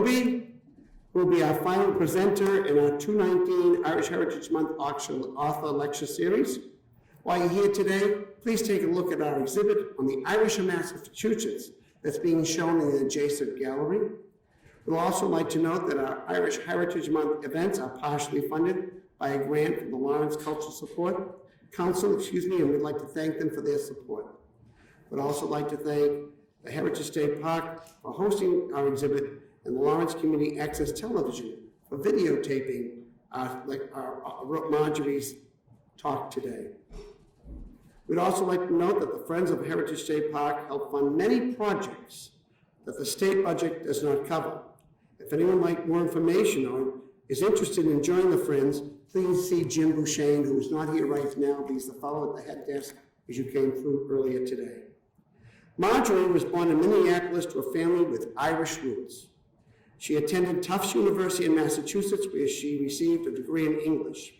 Robie will be our final presenter in our 2019 Irish Heritage Month author lecture series. While you're here today, please take a look at our exhibit on the Irish of Massachusetts that's being shown in the adjacent gallery. We'd also like to note that our Irish Heritage Month events are partially funded by a grant from the Lawrence Cultural Support Council, and we'd like to thank them for their support. We'd also like to thank the Heritage State Park for hosting our exhibit and the Lawrence Community Access Television for videotaping Marjorie's talk today. We'd also like to note that the Friends of Heritage State Park help fund many projects that the state budget does not cover. If anyone would like more information or is interested in joining the Friends, please see Jim Bouchane, who is not here right now, but he's the fellow at the head desk as you came through earlier today. Marjorie was born in Minneapolis to a family with Irish roots. She attended Tufts University in Massachusetts, where she received a degree in English.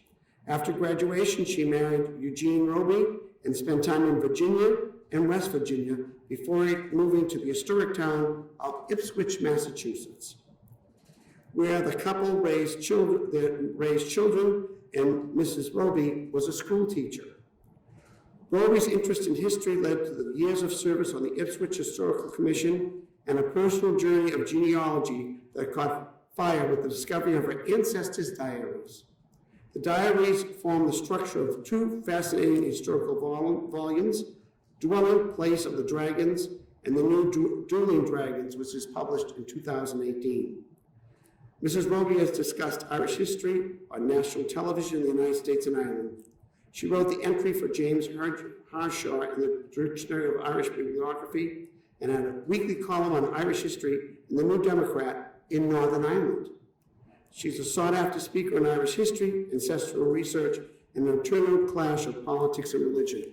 After graduation, she married Eugene Robie and spent time in Virginia and West Virginia before moving to the historic town of Ipswich, Massachusetts, where the couple raised children, and Mrs. Robie was a school teacher. Robie's interest in history led to the years of service on the Ipswich Historical Commission and a personal journey of genealogy that caught fire with the discovery of her ancestors' diaries. The diaries form the structure of two fascinating historical volumes, Dueling Place of the Dragons and the new Dueling Dragons, which is published in 2018. Mrs. Robie has discussed Irish history on national television in the United States and Ireland. She wrote the entry for James Harshaw in the Dictionary of Irish Bibliography and had a weekly column on Irish history in the New Democrat in Northern Ireland. She's a sought-after speaker on Irish history, ancestral research, and an eternal clash of politics and religion.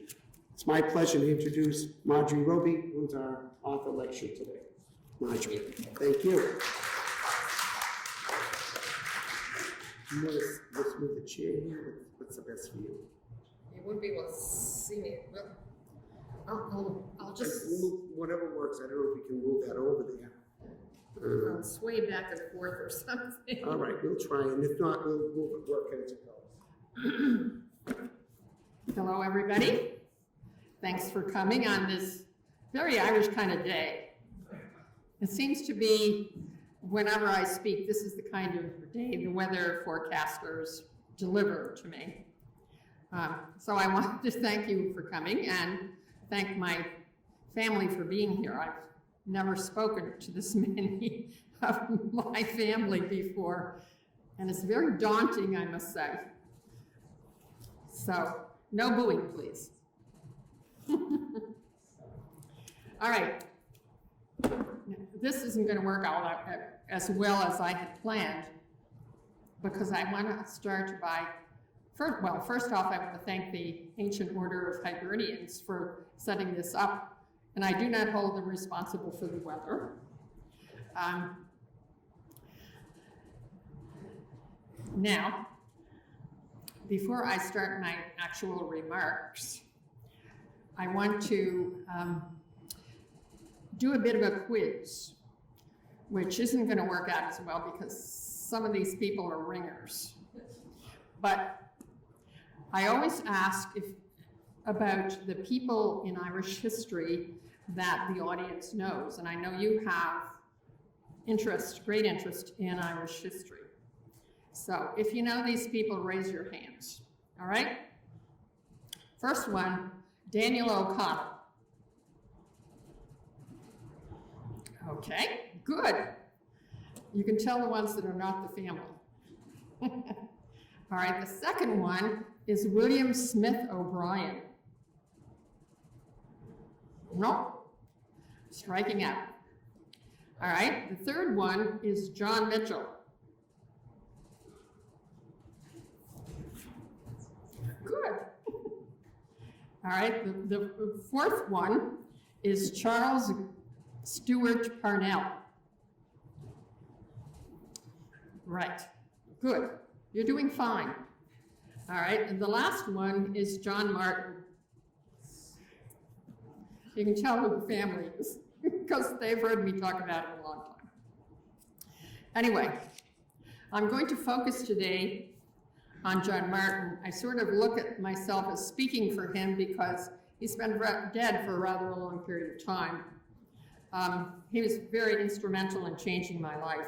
It's my pleasure to introduce Marjorie Robie, who's our author lecture today. Marjorie, thank you. Let's move the chair here. What's the best for you? You wouldn't be able to see me. Well, I'll just move whatever works. I don't know if we can move that over there. I'll sway back and forth or something. All right, we'll try, and if not, we'll move it, work as it goes. Hello, everybody. Thanks for coming on this very Irish kind of day. It seems to be, whenever I speak, this is the kind of day the weather forecasters deliver to me. So I wanted to thank you for coming and thank my family for being here. I've never spoken to this many of my family before, and it's very daunting, I must say. So, no booing, please. All right. This isn't going to work out as well as I had planned, because I want to start by, first off, I want to thank the Ancient Order of Hibernians for setting this up, and I do not hold them responsible for the weather. Now, before I start my actual remarks, I want to do a bit of a quiz, which isn't going to work out as well because some of these people are ringers. But I always ask about the people in Irish history that the audience knows, and I know you have great interest in Irish history. So if you know these people, raise your hands, all right? First one, Daniel O'Connell. Okay, good. You can tell the ones that are not the family. All right, the second one is William Smith O'Brien. No, striking out. All right, the third one is John Mitchell. Good. All right, the fourth one is Charles Stewart Parnell. Right, good. You're doing fine. All right, and the last one is John Martin. You can tell who the family is because they've heard me talk about it a long time. Anyway, I'm going to focus today on John Martin. I sort of look at myself as speaking for him because he's been dead for a rather long period of time. He was very instrumental in changing my life.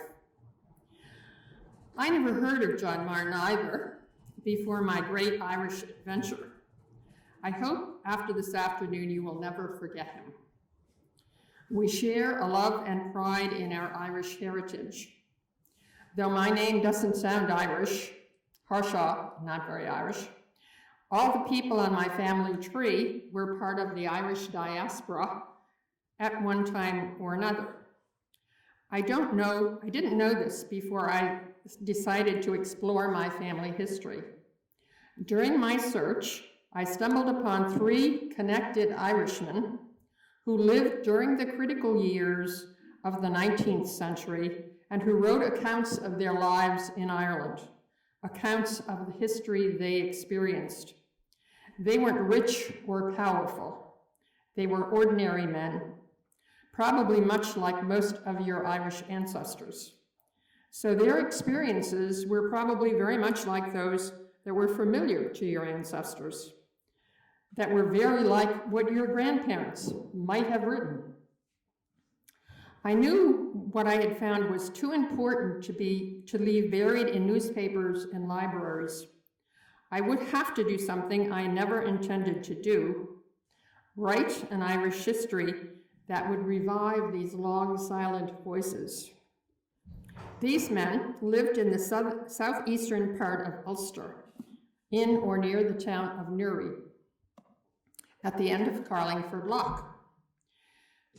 I never heard of John Martin either before my great Irish adventure. I hope after this afternoon you will never forget him. We share a love and pride in our Irish heritage. Though my name doesn't sound Irish, Harshaw, not very Irish, all the people on my family tree were part of the Irish diaspora at one time or another. I didn't know this before I decided to explore my family history. During my search, I stumbled upon 3 connected Irishmen who lived during the critical years of the 19th century and who wrote accounts of their lives in Ireland, accounts of the history they experienced. They weren't rich or powerful. They were ordinary men, probably much like most of your Irish ancestors. So their experiences were probably very much like those that were familiar to your ancestors, that were very like what your grandparents might have written. I knew what I had found was too important to leave buried in newspapers and libraries. I would have to do something I never intended to do, write an Irish history that would revive these long silent voices. These men lived in the southeastern part of Ulster, in or near the town of Newry, at the end of Carlingford Lough.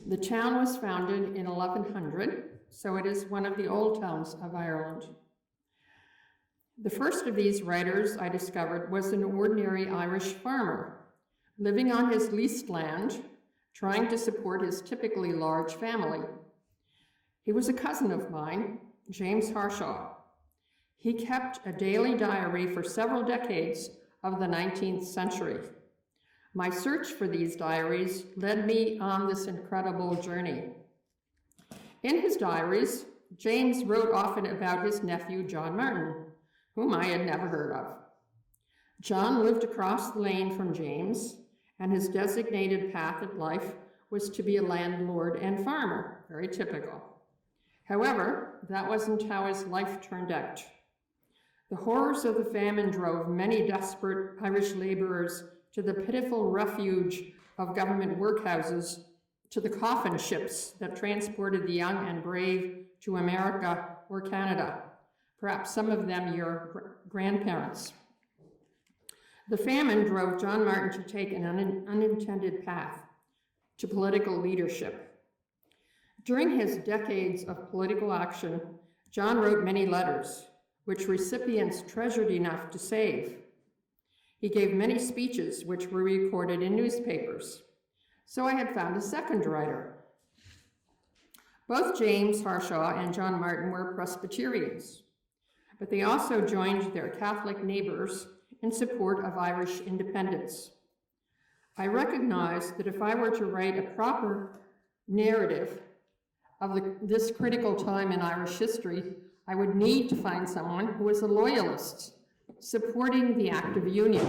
The town was founded in 1100, so it is one of the old towns of Ireland. The first of these writers I discovered was an ordinary Irish farmer, living on his leased land, trying to support his typically large family. He was a cousin of mine, James Harshaw. He kept a daily diary for several decades of the 19th century. My search for these diaries led me on this incredible journey. In his diaries, James wrote often about his nephew, John Martin, whom I had never heard of. John lived across the lane from James, and his designated path in life was to be a landlord and farmer, very typical. However, that wasn't how his life turned out. The horrors of the famine drove many desperate Irish laborers to the pitiful refuge of government workhouses, to the coffin ships that transported the young and brave to America or Canada, perhaps some of them your grandparents. The famine drove John Martin to take an unintended path to political leadership. During his decades of political action, John wrote many letters, which recipients treasured enough to save. He gave many speeches which were recorded in newspapers. So I had found a second writer. Both James Harshaw and John Martin were Presbyterians, but they also joined their Catholic neighbors in support of Irish independence. I recognized that if I were to write a proper narrative of this critical time in Irish history, I would need to find someone who was a loyalist, supporting the Act of Union.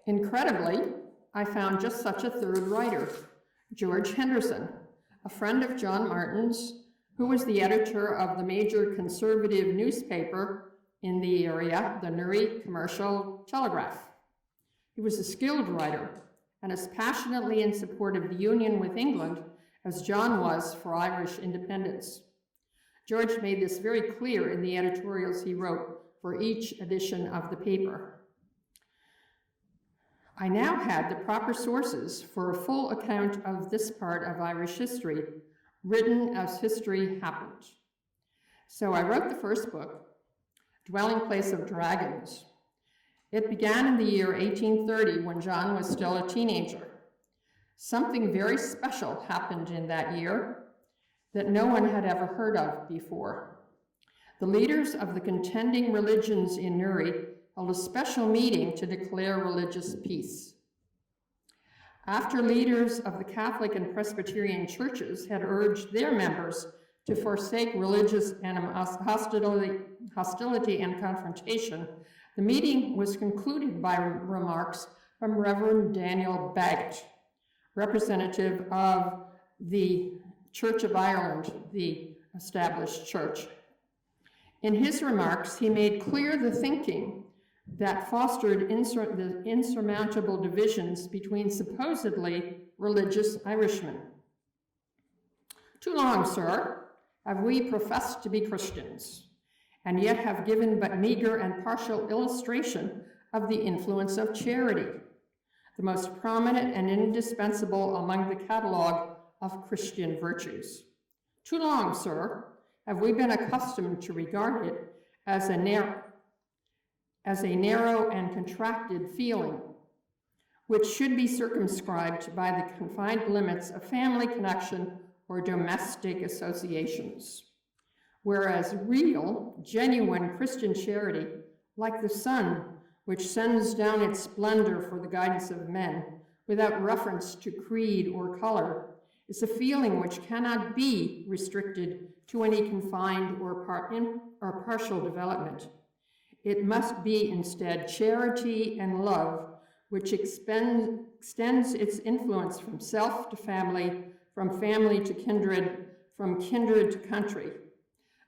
Incredibly, I found just such a third writer, George Henderson, a friend of John Martin's, who was the editor of the major conservative newspaper in the area, the Newry Commercial Telegraph. He was a skilled writer and as passionately in support of the union with England as John was for Irish independence. George made this very clear in the editorials he wrote for each edition of the paper. I now had the proper sources for a full account of this part of Irish history, written as history happened. So I wrote the first book, Dueling Dragons. It began in the year 1830 when John was still a teenager. Something very special happened in that year that no one had ever heard of before. The leaders of the contending religions in Newry held a special meeting to declare religious peace. After leaders of the Catholic and Presbyterian churches had urged their members to forsake religious hostility and confrontation, the meeting was concluded by remarks from Reverend Daniel Baggett, representative of the Church of Ireland, the established church. In his remarks, he made clear the thinking that fostered the insurmountable divisions between supposedly religious Irishmen. Too long, sir, have we professed to be Christians, and yet have given but meager and partial illustration of the influence of charity, the most prominent and indispensable among the catalogue of Christian virtues. Too long, sir, have we been accustomed to regard it as a narrow and contracted feeling, which should be circumscribed by the confined limits of family connection or domestic associations. Whereas real, genuine Christian charity, like the sun, which sends down its splendor for the guidance of men, without reference to creed or color, is a feeling which cannot be restricted to any confined or partial development. It must be instead charity and love, which extends its influence from self to family, from family to kindred, from kindred to country,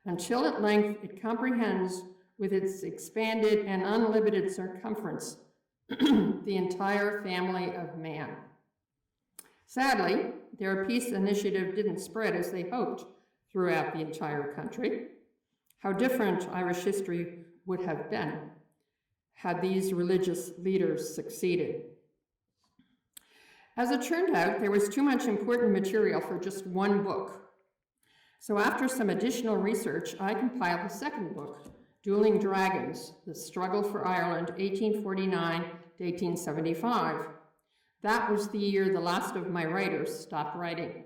until at length it comprehends with its expanded and unlimited circumference the entire family of man. Sadly, their peace initiative didn't spread as they hoped throughout the entire country. How different Irish history would have been had these religious leaders succeeded. As it turned out, there was too much important material for just one book. So after some additional research, I compiled a second book, Dueling Dragons, The Struggle for Ireland, 1849 to 1875. That was the year the last of my writers stopped writing.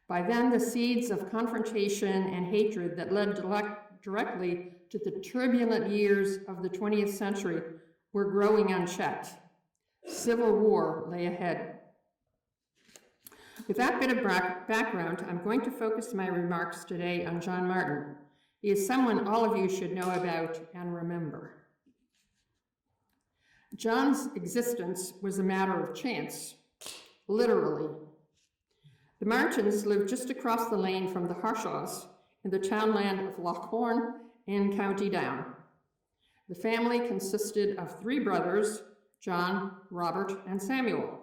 By then, the seeds of confrontation and hatred that led directly to the turbulent years of the 20th century were growing unchecked. Civil war lay ahead. With that bit of background, I'm going to focus my remarks today on John Martin. He is someone all of you should know about and remember. John's existence was a matter of chance, literally. The Martins lived just across the lane from the Harshaws in the townland of Loughorn in County Down. The family consisted of 3 brothers, John, Robert, and Samuel.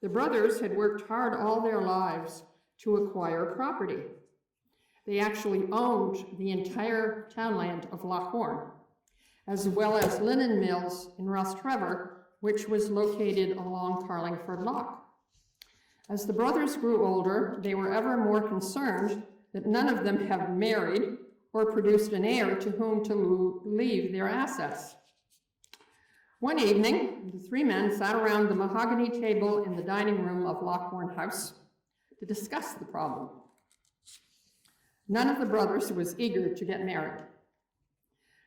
The brothers had worked hard all their lives to acquire property. They actually owned the entire townland of Loughorn, as well as linen mills in Rostrevor, which was located along Carlingford Lough. As the brothers grew older, they were ever more concerned that none of them had married or produced an heir to whom to leave their assets. One evening, the 3 men sat around the mahogany table in the dining room of Loughorn House to discuss the problem. None of the brothers was eager to get married.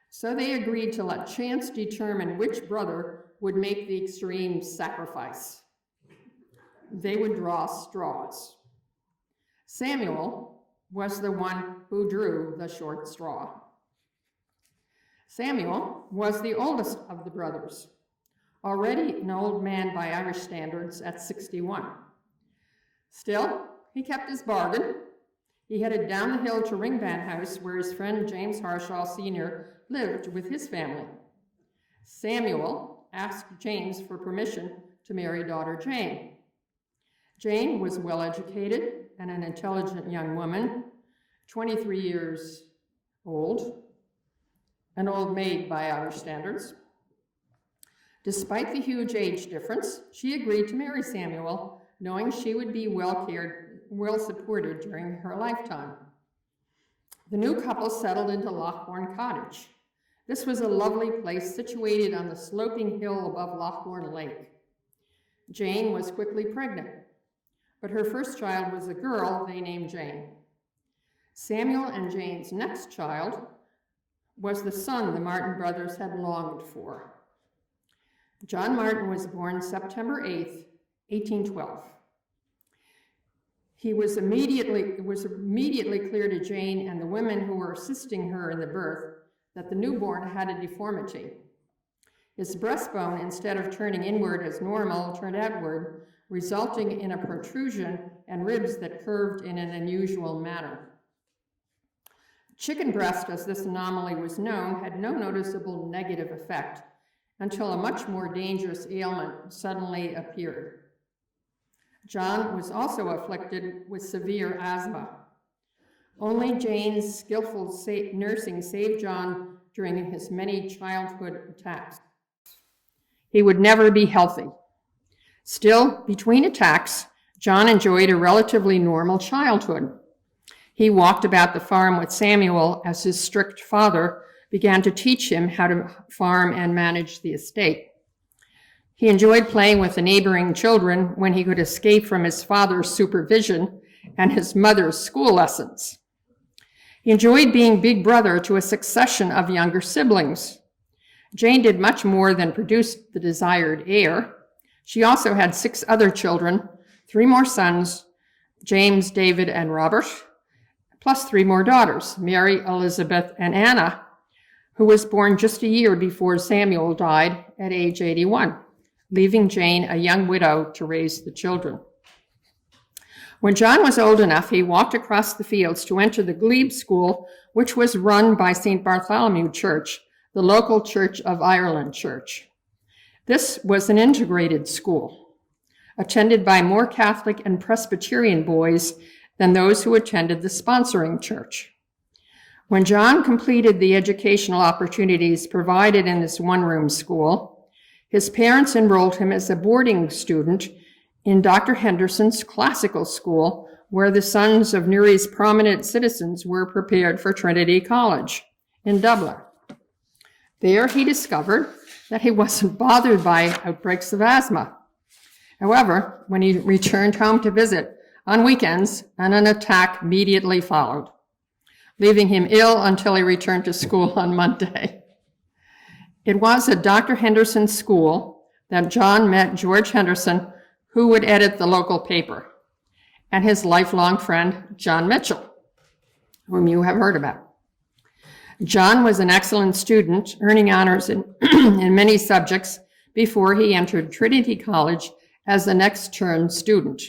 So they agreed to let chance determine which brother would make the extreme sacrifice. They would draw straws. Samuel was the one who drew the short straw. Samuel was the oldest of the brothers, already an old man by Irish standards at 61. Still, he kept his bargain. He headed down the hill to Ringban House, where his friend James Harshaw Sr. lived with his family. Samuel asked James for permission to marry daughter Jane. Jane was well educated and an intelligent young woman, 23 years old, an old maid by Irish standards. Despite the huge age difference, she agreed to marry Samuel, knowing she would be well supported during her lifetime. The new couple settled into Loughorn Cottage. This was a lovely place situated on the sloping hill above Loughorn Lake. Jane was quickly pregnant, but her first child was a girl they named Jane. Samuel and Jane's next child was the son the Martin brothers had longed for. John Martin was born September 8th, 1812. It was immediately clear to Jane and the women who were assisting her in the birth that the newborn had a deformity. His breastbone, instead of turning inward as normal, turned outward, resulting in a protrusion and ribs that curved in an unusual manner. Chicken breast, as this anomaly was known, had no noticeable negative effect until a much more dangerous ailment suddenly appeared. John was also afflicted with severe asthma. Only Jane's skillful nursing saved John during his many childhood attacks. He would never be healthy. Still, between attacks, John enjoyed a relatively normal childhood. He walked about the farm with Samuel as his strict father began to teach him how to farm and manage the estate. He enjoyed playing with the neighboring children when he could escape from his father's supervision and his mother's school lessons. He enjoyed being big brother to a succession of younger siblings. Jane did much more than produce the desired heir. She also had 6 other children, 3 more sons, James, David, and Robert, plus 3 more daughters, Mary, Elizabeth, and Anna, who was born just a year before Samuel died at age 81, leaving Jane a young widow to raise the children. When John was old enough, he walked across the fields to enter the glebe school, which was run by St. Bartholomew Church, the local Church of Ireland church. This was an integrated school, attended by more Catholic and Presbyterian boys than those who attended the sponsoring church. When John completed the educational opportunities provided in this one-room school, his parents enrolled him as a boarding student in Dr. Henderson's classical school, where the sons of Newry's prominent citizens were prepared for Trinity College in Dublin. There he discovered that he wasn't bothered by outbreaks of asthma. However, when he returned home to visit on weekends, an attack immediately followed, leaving him ill until he returned to school on Monday. It was at Dr. Henderson's school that John met George Henderson, who would edit the local paper, and his lifelong friend, John Mitchell, whom you have heard about. John was an excellent student, earning honors in many subjects before he entered Trinity College as the next-term student,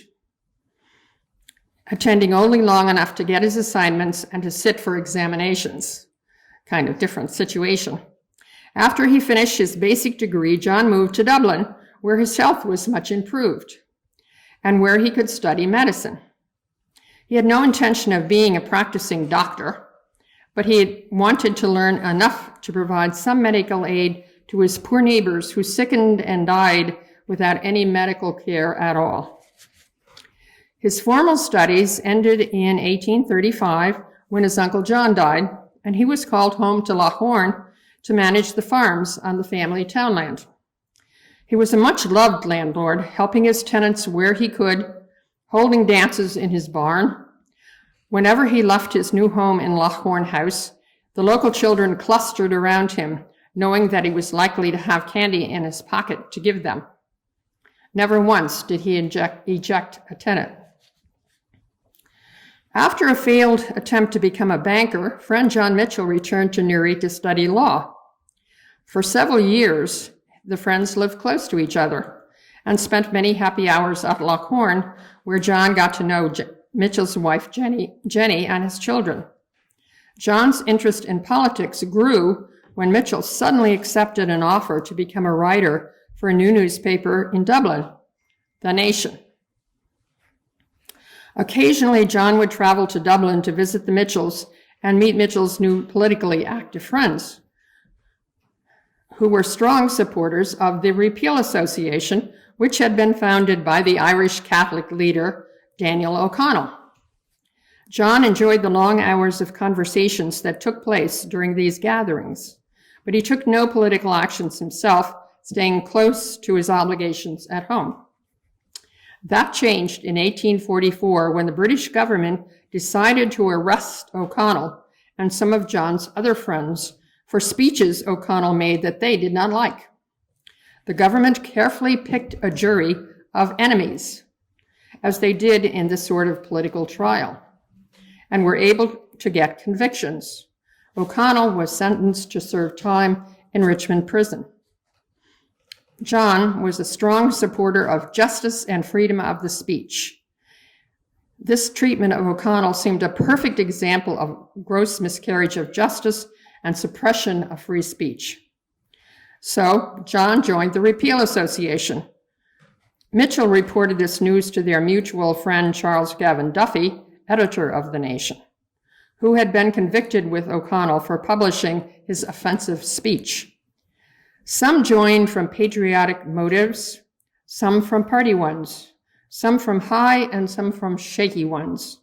attending only long enough to get his assignments and to sit for examinations. Kind of different situation. After he finished his basic degree, John moved to Dublin, where his health was much improved and where he could study medicine. He had no intention of being a practicing doctor, but he had wanted to learn enough to provide some medical aid to his poor neighbors who sickened and died without any medical care at all. His formal studies ended in 1835 when his Uncle John died, and he was called home to Lochorn to manage the farms on the family townland. He was a much-loved landlord, helping his tenants where he could, holding dances in his barn. Whenever he left his new home in Lochorn House, the local children clustered around him, knowing that he was likely to have candy in his pocket to give them. Never once did he eject a tenant. After a failed attempt to become a banker, friend John Mitchell returned to Newry to study law. For several years, the friends lived close to each other and spent many happy hours at Lochorn, where John got to know Mitchell's wife, Jenny, and his children. John's interest in politics grew when Mitchell suddenly accepted an offer to become a writer for a new newspaper in Dublin, The Nation. Occasionally, John would travel to Dublin to visit the Mitchells and meet Mitchell's new politically active friends, who were strong supporters of the Repeal Association, which had been founded by the Irish Catholic leader, Daniel O'Connell. John enjoyed the long hours of conversations that took place during these gatherings, but he took no political actions himself, staying close to his obligations at home. That changed in 1844 when the British government decided to arrest O'Connell and some of John's other friends for speeches O'Connell made that they did not like. The government carefully picked a jury of enemies, as they did in this sort of political trial, and were able to get convictions. O'Connell was sentenced to serve time in Richmond prison. John was a strong supporter of justice and freedom of the speech. This treatment of O'Connell seemed a perfect example of gross miscarriage of justice and suppression of free speech. So John joined the Repeal Association. Mitchell reported this news to their mutual friend Charles Gavin Duffy, editor of The Nation, who had been convicted with O'Connell for publishing his offensive speech. Some joined from patriotic motives, some from party ones, some from high and some from shaky ones.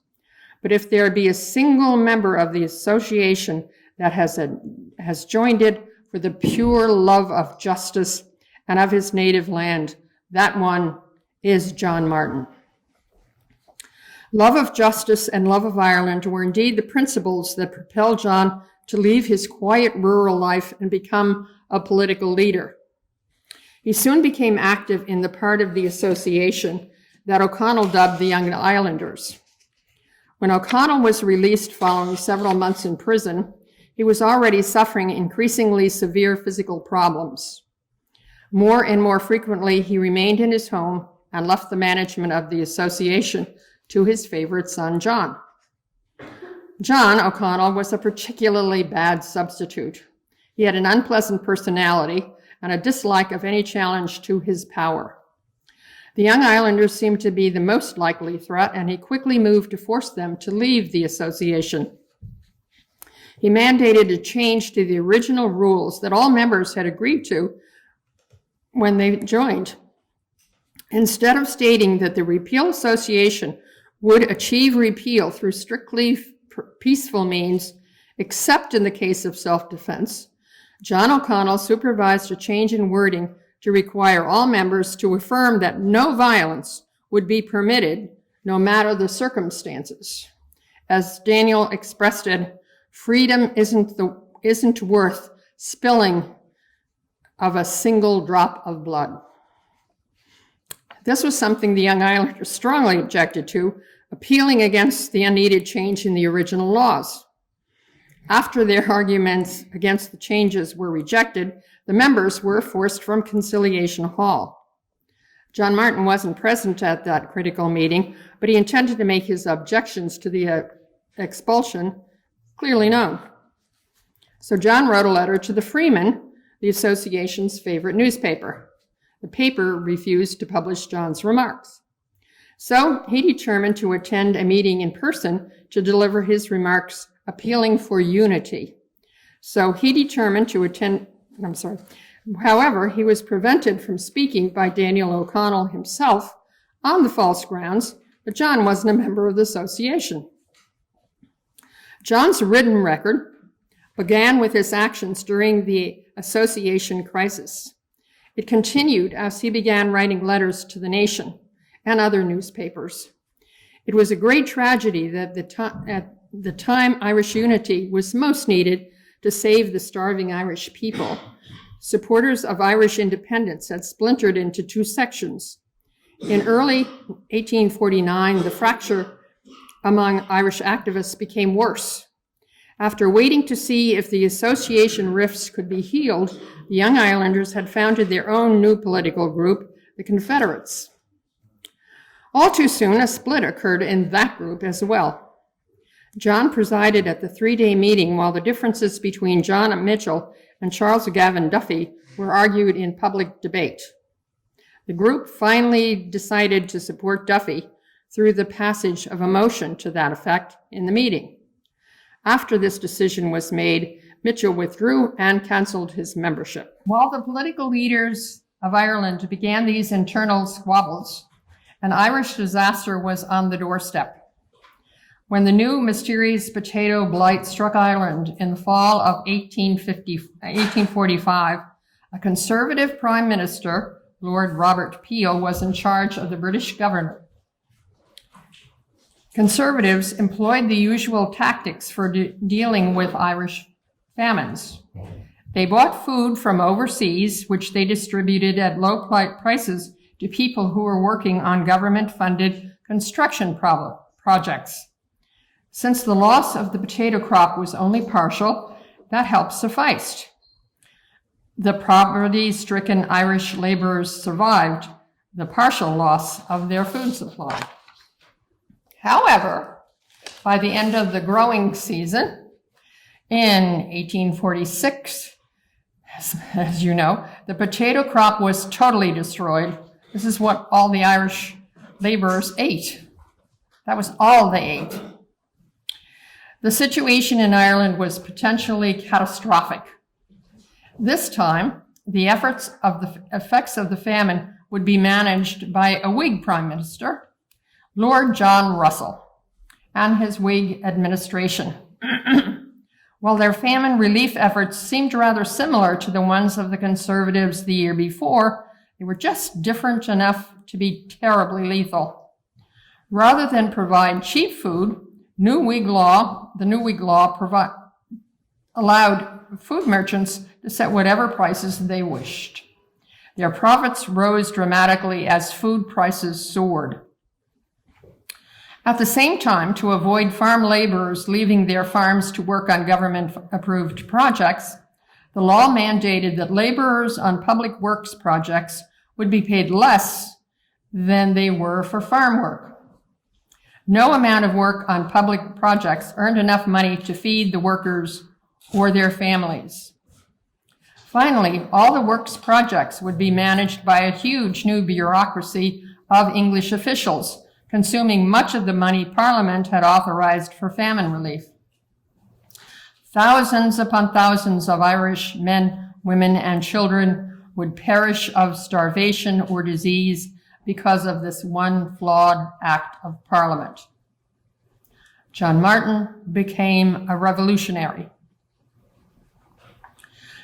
But if there be a single member of the association that has joined it for the pure love of justice and of his native land, that one is John Martin. Love of justice and love of Ireland were indeed the principles that propelled John to leave his quiet rural life and become a political leader. He soon became active in the part of the association that O'Connell dubbed the Young Islanders. When O'Connell was released following several months in prison, he was already suffering increasingly severe physical problems. More and more frequently, he remained in his home and left the management of the association to his favorite son, John. John O'Connell was a particularly bad substitute. He had an unpleasant personality and a dislike of any challenge to his power. The Young Islanders seemed to be the most likely threat, and he quickly moved to force them to leave the association. He mandated a change to the original rules that all members had agreed to when they joined. Instead of stating that the Repeal Association would achieve repeal through strictly peaceful means, except in the case of self-defense, John O'Connell supervised a change in wording to require all members to affirm that no violence would be permitted, no matter the circumstances. As Daniel expressed it, freedom isn't worth spilling of a single drop of blood. This was something the Young Islanders strongly objected to, appealing against the unneeded change in the original laws. After their arguments against the changes were rejected, the members were forced from Conciliation Hall. John Martin wasn't present at that critical meeting, but he intended to make his objections to the expulsion clearly known. So John wrote a letter to the Freeman, the association's favorite newspaper. The paper refused to publish John's remarks. So he determined to attend a meeting in person to deliver his remarks appealing for unity. So he determined to attend, However, he was prevented from speaking by Daniel O'Connell himself on the false grounds that John wasn't a member of the association. John's written record began with his actions during the association crisis. It continued as he began writing letters to The Nation and other newspapers. It was a great tragedy that at the time Irish unity was most needed to save the starving Irish people. Supporters of Irish independence had splintered into two sections. In early 1849, the fracture among Irish activists became worse. After waiting to see if the association rifts could be healed, the Young Islanders had founded their own new political group, the Confederates. All too soon, a split occurred in that group as well. John presided at the three-day meeting while the differences between John Mitchell and Charles Gavin Duffy were argued in public debate. The group finally decided to support Duffy through the passage of a motion to that effect in the meeting. After this decision was made, Mitchell withdrew and canceled his membership. While the political leaders of Ireland began these internal squabbles, an Irish disaster was on the doorstep. When the new mysterious potato blight struck Ireland in the fall of 1845, a Conservative Prime Minister, Lord Robert Peel, was in charge of the British government. Conservatives employed the usual tactics for dealing with Irish famines. They bought food from overseas, which they distributed at low prices to people who were working on government-funded construction projects. Since the loss of the potato crop was only partial, that help sufficed. The poverty-stricken Irish laborers survived the partial loss of their food supply. However, by the end of the growing season, in 1846, as you know, the potato crop was totally destroyed. This is what all the Irish laborers ate. That was all they ate. The situation in Ireland was potentially catastrophic. This time, the effects of the famine would be managed by a Whig Prime Minister, Lord John Russell, and his Whig administration. While their famine relief efforts seemed rather similar to the ones of the Conservatives the year before, they were just different enough to be terribly lethal. Rather than provide cheap food, the new Whig law allowed food merchants to set whatever prices they wished. Their profits rose dramatically as food prices soared. At the same time, to avoid farm laborers leaving their farms to work on government-approved projects, the law mandated that laborers on public works projects would be paid less than they were for farm work. No amount of work on public projects earned enough money to feed the workers or their families. Finally, all the works projects would be managed by a huge new bureaucracy of English officials, consuming much of the money Parliament had authorized for famine relief. Thousands upon thousands of Irish men, women, and children would perish of starvation or disease because of this one flawed act of Parliament. John Martin became a revolutionary.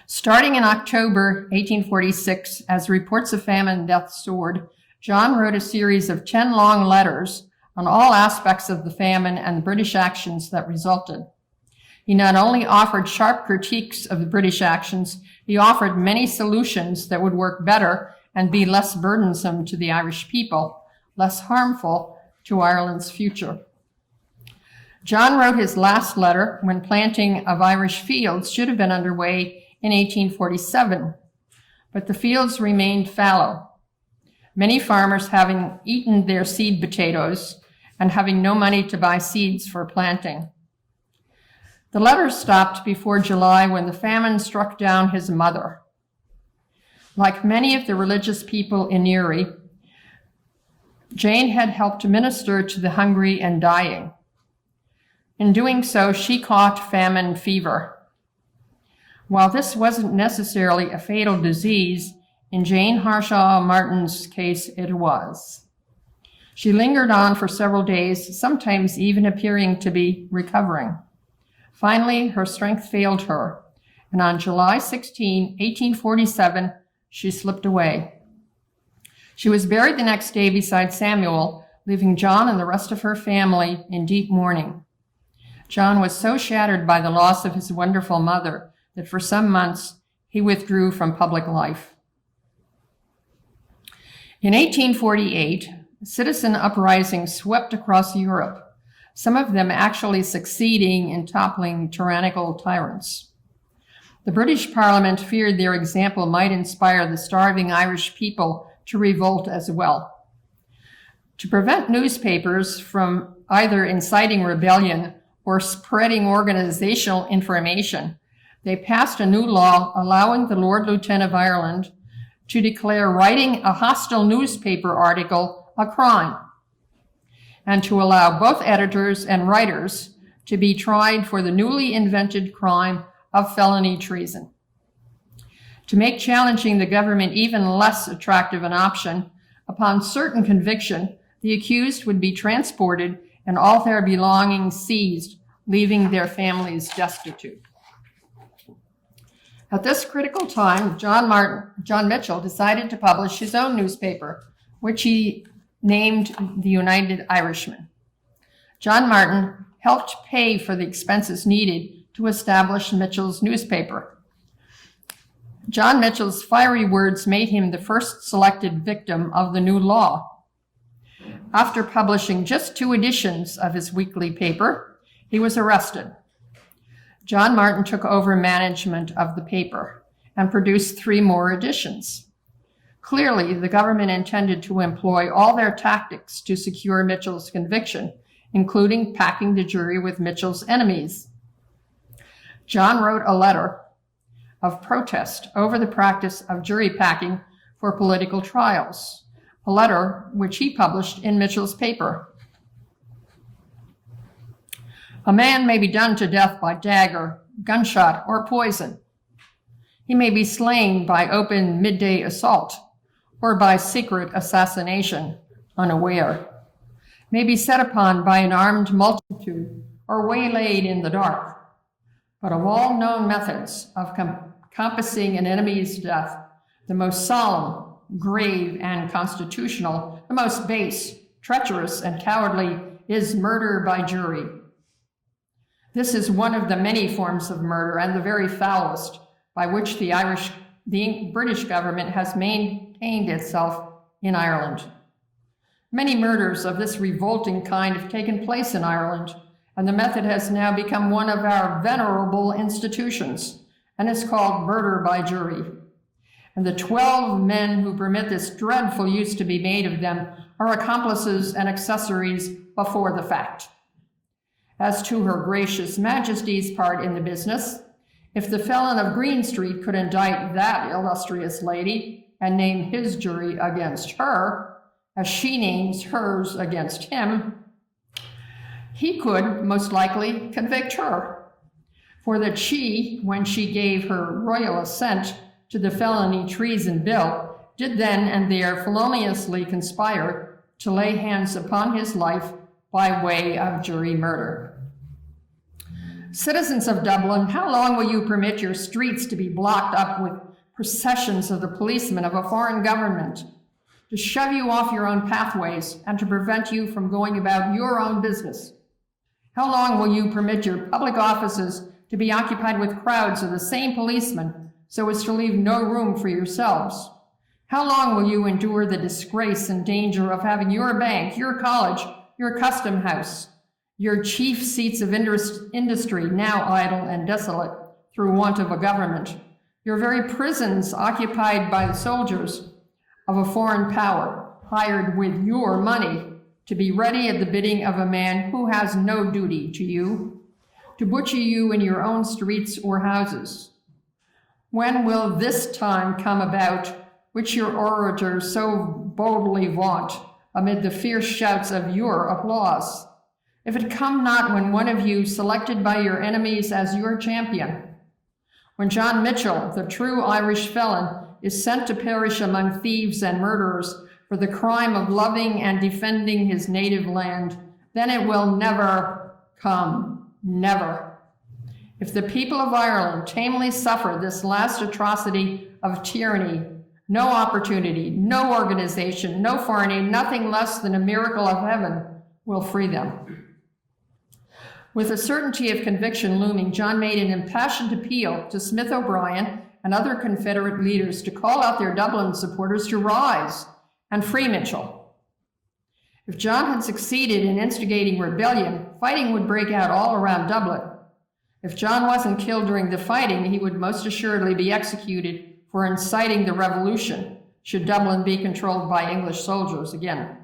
Starting in October 1846, as reports of famine and death soared, John wrote a series of 10 long letters on all aspects of the famine and the British actions that resulted. He not only offered sharp critiques of the British actions, he offered many solutions that would work better and be less burdensome to the Irish people, less harmful to Ireland's future. John wrote his last letter when planting of Irish fields should have been underway in 1847, but the fields remained fallow. Many farmers having eaten their seed potatoes and having no money to buy seeds for planting. The letter stopped before July when the famine struck down his mother. Like many of the religious people in Erie, Jane had helped minister to the hungry and dying. In doing so, she caught famine fever. While this wasn't necessarily a fatal disease, in Jane Harshaw Martin's case, it was. She lingered on for several days, sometimes even appearing to be recovering. Finally, her strength failed her, and on July 16, 1847, she slipped away. She was buried the next day beside Samuel, leaving John and the rest of her family in deep mourning. John was so shattered by the loss of his wonderful mother that for some months he withdrew from public life. In 1848, Citizen Uprising swept across Europe, some of them actually succeeding in toppling tyrannical tyrants. The British Parliament feared their example might inspire the starving Irish people to revolt as well. To prevent newspapers from either inciting rebellion or spreading organizational information, they passed a new law allowing the Lord Lieutenant of Ireland to declare writing a hostile newspaper article a crime, and to allow both editors and writers to be tried for the newly invented crime of felony treason. To make challenging the government even less attractive an option, upon certain conviction, the accused would be transported and all their belongings seized, leaving their families destitute. At this critical time, John Mitchell decided to publish his own newspaper, which he named the United Irishman. John Martin helped pay for the expenses needed to establish Mitchell's newspaper. John Mitchell's fiery words made him the first selected victim of the new law. After publishing just 2 editions of his weekly paper, he was arrested. John Martin took over management of the paper and produced 3 more editions. Clearly, the government intended to employ all their tactics to secure Mitchell's conviction, including packing the jury with Mitchell's enemies. John wrote a letter of protest over the practice of jury packing for political trials, a letter which he published in Mitchell's paper. A man may be done to death by dagger, gunshot, or poison. He may be slain by open midday assault or by secret assassination, unaware, may be set upon by an armed multitude or waylaid in the dark. But of all known methods of compassing an enemy's death, the most solemn, grave, and constitutional, the most base, treacherous, and cowardly is murder by jury. This is one of the many forms of murder, and the very foulest, by which the British government has maintained itself in Ireland. Many murders of this revolting kind have taken place in Ireland, and the method has now become one of our venerable institutions, and is called murder by jury. And the 12 men who permit this dreadful use to be made of them are accomplices and accessories before the fact. As to Her Gracious Majesty's part in the business, if the felon of Green Street could indict that illustrious lady and name his jury against her, as she names hers against him, he could most likely convict her, for that she, when she gave her royal assent to the felony treason bill, did then and there feloniously conspire to lay hands upon his life by way of jury murder. Citizens of Dublin, how long will you permit your streets to be blocked up with processions of the policemen of a foreign government, to shove you off your own pathways and to prevent you from going about your own business? How long will you permit your public offices to be occupied with crowds of the same policemen so as to leave no room for yourselves? How long will you endure the disgrace and danger of having your bank, your college, your custom house, your chief seats of industry now idle and desolate through want of a government, your very prisons occupied by the soldiers of a foreign power, hired with your money to be ready at the bidding of a man who has no duty to you, to butcher you in your own streets or houses? When will this time come about which your orators so boldly vaunt amid the fierce shouts of your applause? If it come not when one of you, selected by your enemies as your champion, when John Mitchell, the true Irish felon, is sent to perish among thieves and murderers for the crime of loving and defending his native land, then it will never come, never. If the people of Ireland tamely suffer this last atrocity of tyranny, no opportunity, no organization, no foreign aid, nothing less than a miracle of heaven will free them. With a certainty of conviction looming, John made an impassioned appeal to Smith O'Brien and other Confederate leaders to call out their Dublin supporters to rise and free Mitchell. If John had succeeded in instigating rebellion, fighting would break out all around Dublin. If John wasn't killed during the fighting, he would most assuredly be executed for inciting the revolution, should Dublin be controlled by English soldiers again.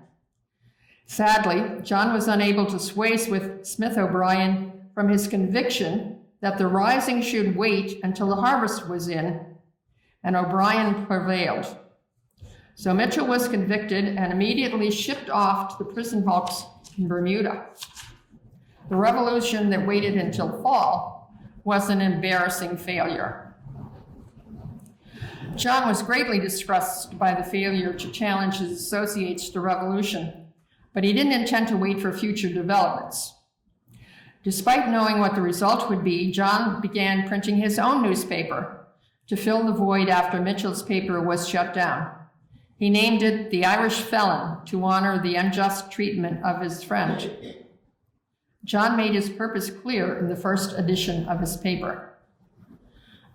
Sadly, John was unable to sway with Smith O'Brien from his conviction that the rising should wait until the harvest was in, and O'Brien prevailed. So Mitchell was convicted and immediately shipped off to the prison hulks in Bermuda. The revolution that waited until fall was an embarrassing failure. John was greatly distressed by the failure to challenge his associates to the revolution, but he didn't intend to wait for future developments. Despite knowing what the result would be, John began printing his own newspaper to fill the void after Mitchell's paper was shut down. He named it The Irish Felon to honor the unjust treatment of his friend. John made his purpose clear in the first edition of his paper.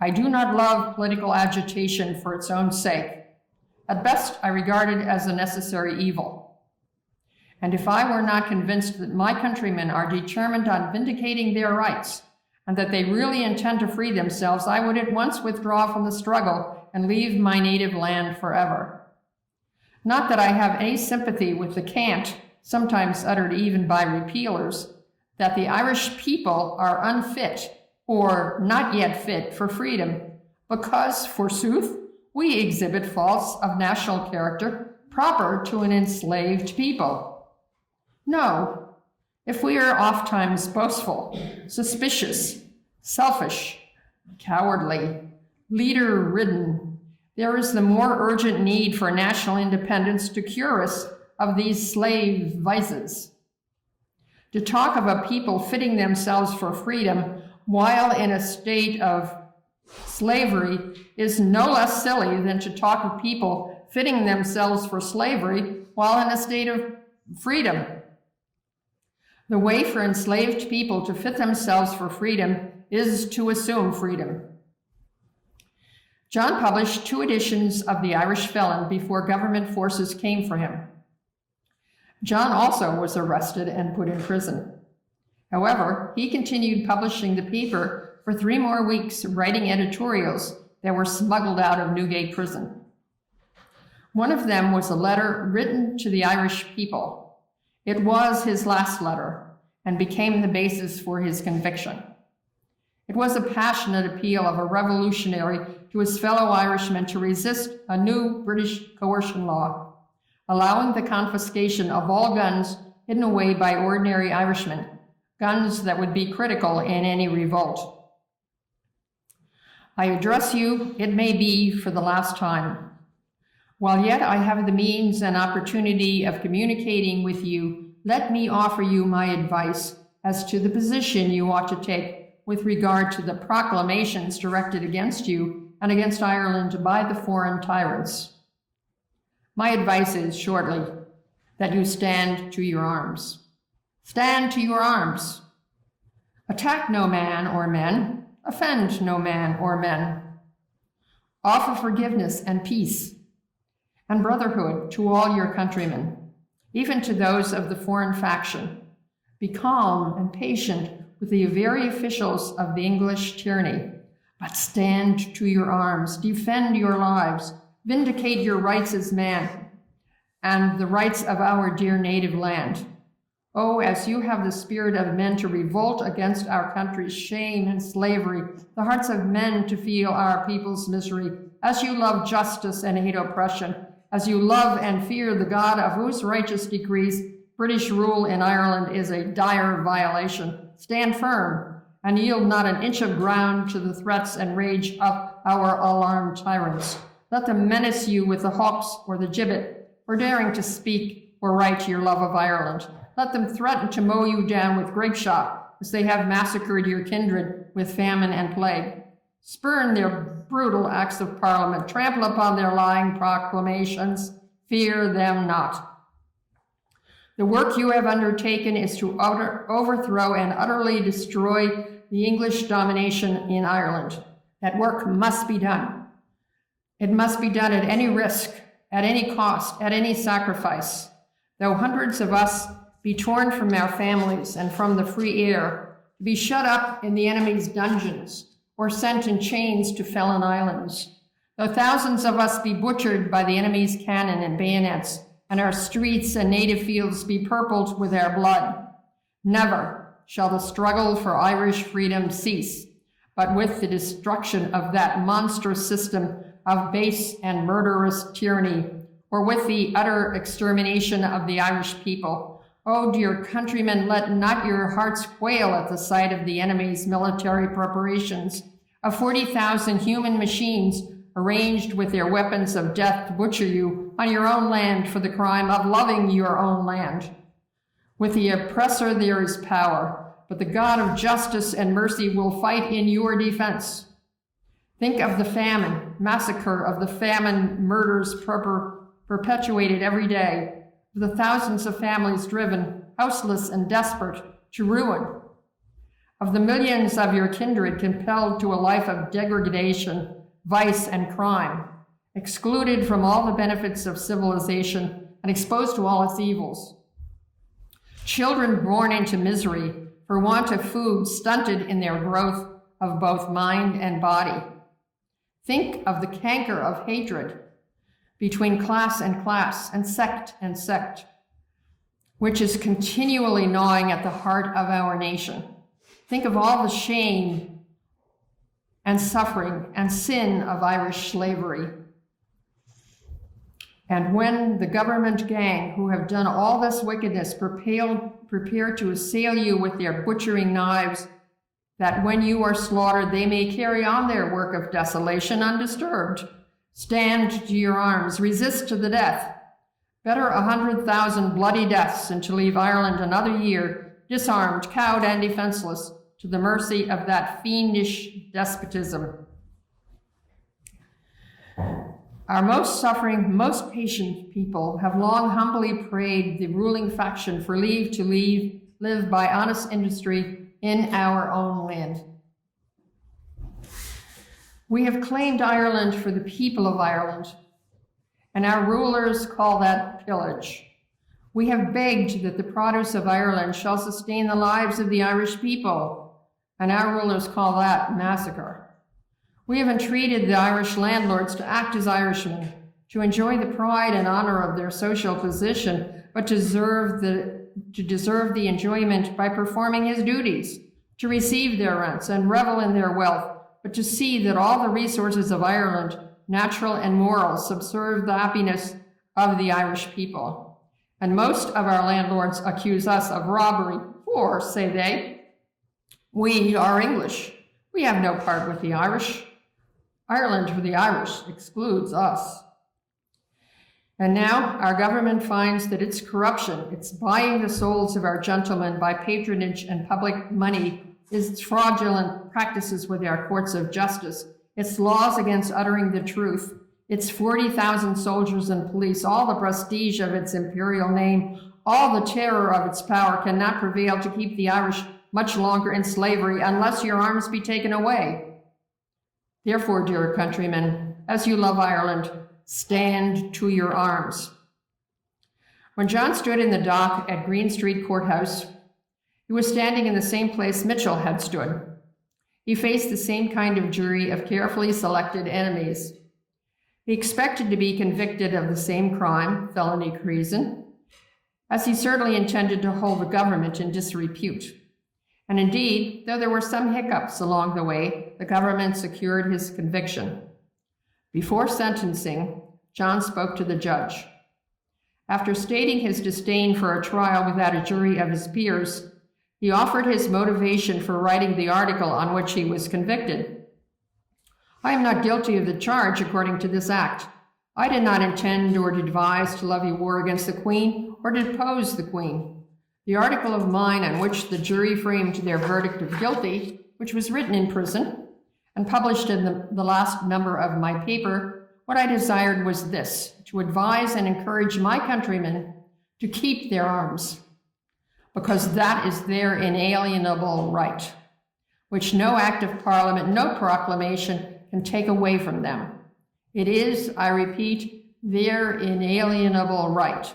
I do not love political agitation for its own sake. At best, I regard it as a necessary evil. And if I were not convinced that my countrymen are determined on vindicating their rights, and that they really intend to free themselves, I would at once withdraw from the struggle and leave my native land forever. Not that I have any sympathy with the cant, sometimes uttered even by repealers, that the Irish people are unfit or not yet fit for freedom, because, forsooth, we exhibit faults of national character proper to an enslaved people. No, if we are ofttimes boastful, suspicious, selfish, cowardly, leader-ridden, there is the more urgent need for national independence to cure us of these slave vices. To talk of a people fitting themselves for freedom while in a state of slavery is no less silly than to talk of people fitting themselves for slavery while in a state of freedom. The way for enslaved people to fit themselves for freedom is to assume freedom. John published 2 editions of The Irish Felon before government forces came for him. John also was arrested and put in prison. However, he continued publishing the paper for 3 more weeks, writing editorials that were smuggled out of Newgate prison. One of them was a letter written to the Irish people. It was his last letter and became the basis for his conviction. It was a passionate appeal of a revolutionary to his fellow Irishmen to resist a new British coercion law, allowing the confiscation of all guns hidden away by ordinary Irishmen, guns that would be critical in any revolt. I address you, it may be, for the last time. While yet I have the means and opportunity of communicating with you, let me offer you my advice as to the position you ought to take with regard to the proclamations directed against you and against Ireland by the foreign tyrants. My advice is, shortly, that you stand to your arms. Stand to your arms. Attack no man or men. Offend no man or men. Offer forgiveness and peace and brotherhood to all your countrymen, even to those of the foreign faction. Be calm and patient with the very officials of the English tyranny, but stand to your arms, defend your lives, vindicate your rights as man and the rights of our dear native land. Oh, as you have the spirit of men to revolt against our country's shame and slavery, the hearts of men to feel our people's misery, as you love justice and hate oppression, as you love and fear the God of whose righteous decrees British rule in Ireland is a dire violation, stand firm and yield not an inch of ground to the threats and rage of our alarmed tyrants. Let them menace you with the hawks or the gibbet for daring to speak or write your love of Ireland. Let them threaten to mow you down with grape shot, as they have massacred your kindred with famine and plague. Spurn their brutal acts of parliament, trample upon their lying proclamations, fear them not. The work you have undertaken is to overthrow and utterly destroy the English domination in Ireland. That work must be done. It must be done at any risk, at any cost, at any sacrifice. Though hundreds of us be torn from our families and from the free air, to be shut up in the enemy's dungeons or sent in chains to felon islands. Though thousands of us be butchered by the enemy's cannon and bayonets, and our streets and native fields be purpled with our blood, never shall the struggle for Irish freedom cease, but with the destruction of that monstrous system of base and murderous tyranny, or with the utter extermination of the Irish people. Oh, dear countrymen, let not your hearts quail at the sight of the enemy's military preparations, of 40,000 human machines arranged with their weapons of death to butcher you on your own land for the crime of loving your own land. With the oppressor there is power, but the God of justice and mercy will fight in your defense. Think of the famine, massacre of the famine murders perpetuated every day, the thousands of families driven, houseless and desperate, to ruin, of the millions of your kindred compelled to a life of degradation, vice, and crime, excluded from all the benefits of civilization and exposed to all its evils. children born into misery for want of food, stunted in their growth of both mind and body. Think of the canker of hatred between class and sect, which is continually gnawing at the heart of our nation. Think of all the shame and suffering and sin of Irish slavery. And when the government gang who have done all this wickedness prepare to assail you with their butchering knives, that when you are slaughtered, they may carry on their work of desolation undisturbed. Stand to your arms, resist to the death. Better 100,000 bloody deaths than to leave Ireland another year, disarmed, cowed, and defenseless, to the mercy of that fiendish despotism. Our most suffering, most patient people have long humbly prayed the ruling faction for leave to live by honest industry in our own land. We have claimed Ireland for the people of Ireland, and our rulers call that pillage. We have begged that the produce of Ireland shall sustain the lives of the Irish people, and our rulers call that massacre. We have entreated the Irish landlords to act as Irishmen, to enjoy the pride and honor of their social position, but to deserve the enjoyment by performing his duties, to receive their rents and revel in their wealth, but to see that all the resources of Ireland, natural and moral, subserve the happiness of the Irish people. And most of our landlords accuse us of robbery, for, say they, we are English. We have no part with the Irish. Ireland for the Irish excludes us. And now our government finds that its corruption, its buying the souls of our gentlemen by patronage and public money, its fraudulent practices with our courts of justice, its laws against uttering the truth, its 40,000 soldiers and police, all the prestige of its imperial name, all the terror of its power cannot prevail to keep the Irish much longer in slavery unless your arms be taken away. Therefore, dear countrymen, as you love Ireland, stand to your arms. When John stood in the dock at Green Street Courthouse, he was standing in the same place Mitchell had stood. He faced the same kind of jury of carefully selected enemies. He expected to be convicted of the same crime, felony treason, as he certainly intended to hold the government in disrepute. And indeed, though there were some hiccups along the way, the government secured his conviction. Before sentencing, John spoke to the judge. After stating his disdain for a trial without a jury of his peers, he offered his motivation for writing the article on which he was convicted. I am not guilty of the charge according to this act. I did not intend or advise to levy war against the Queen or depose the Queen. The article of mine on which the jury framed their verdict of guilty, which was written in prison and published in the last number of my paper, what I desired was this: to advise and encourage my countrymen to keep their arms, because that is their inalienable right, which no act of Parliament, no proclamation can take away from them. It is, I repeat, their inalienable right.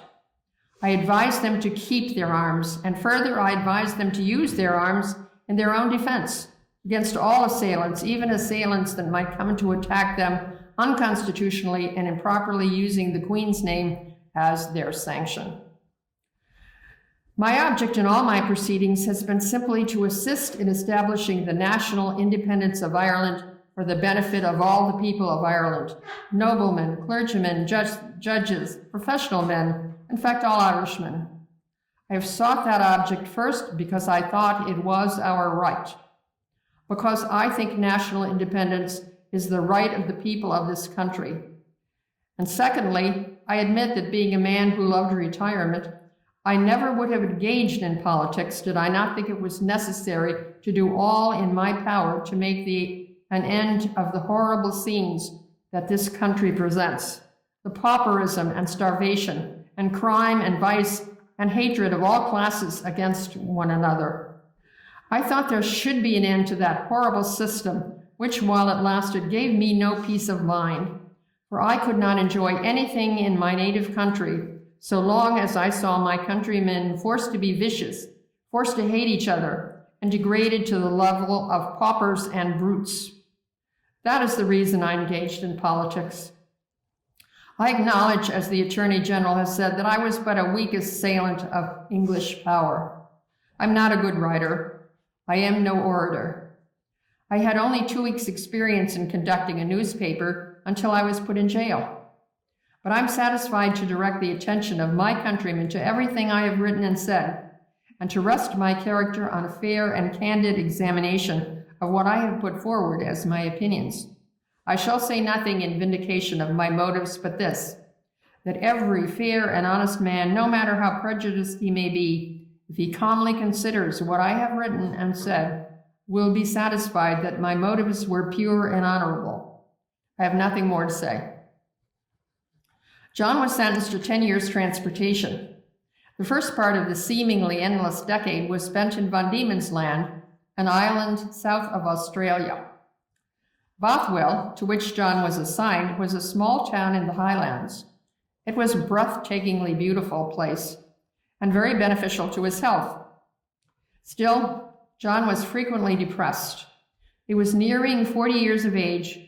I advise them to keep their arms, and further, I advise them to use their arms in their own defense against all assailants, even assailants that might come to attack them unconstitutionally and improperly using the Queen's name as their sanction. My object in all my proceedings has been simply to assist in establishing the national independence of Ireland for the benefit of all the people of Ireland, noblemen, clergymen, judges, professional men, in fact, all Irishmen. I have sought that object first because I thought it was our right, because I think national independence is the right of the people of this country. And secondly, I admit that being a man who loved retirement, I never would have engaged in politics did I not think it was necessary to do all in my power to make an end of the horrible scenes that this country presents, the pauperism and starvation and crime and vice and hatred of all classes against one another. I thought there should be an end to that horrible system, which, while it lasted, gave me no peace of mind, for I could not enjoy anything in my native country so long as I saw my countrymen forced to be vicious, forced to hate each other, and degraded to the level of paupers and brutes. That is the reason I engaged in politics. I acknowledge, as the Attorney General has said, that I was but a weak assailant of English power. I'm not a good writer. I am no orator. I had only 2 weeks' experience in conducting a newspaper until I was put in jail. But I'm satisfied to direct the attention of my countrymen to everything I have written and said, and to rest my character on a fair and candid examination of what I have put forward as my opinions. I shall say nothing in vindication of my motives but this, that every fair and honest man, no matter how prejudiced he may be, if he calmly considers what I have written and said, will be satisfied that my motives were pure and honorable. I have nothing more to say. John was sentenced to 10 years transportation. The first part of the seemingly endless decade was spent in Van Diemen's Land, an island south of Australia. Bothwell, to which John was assigned, was a small town in the Highlands. It was a breathtakingly beautiful place and very beneficial to his health. Still, John was frequently depressed. He was nearing 40 years of age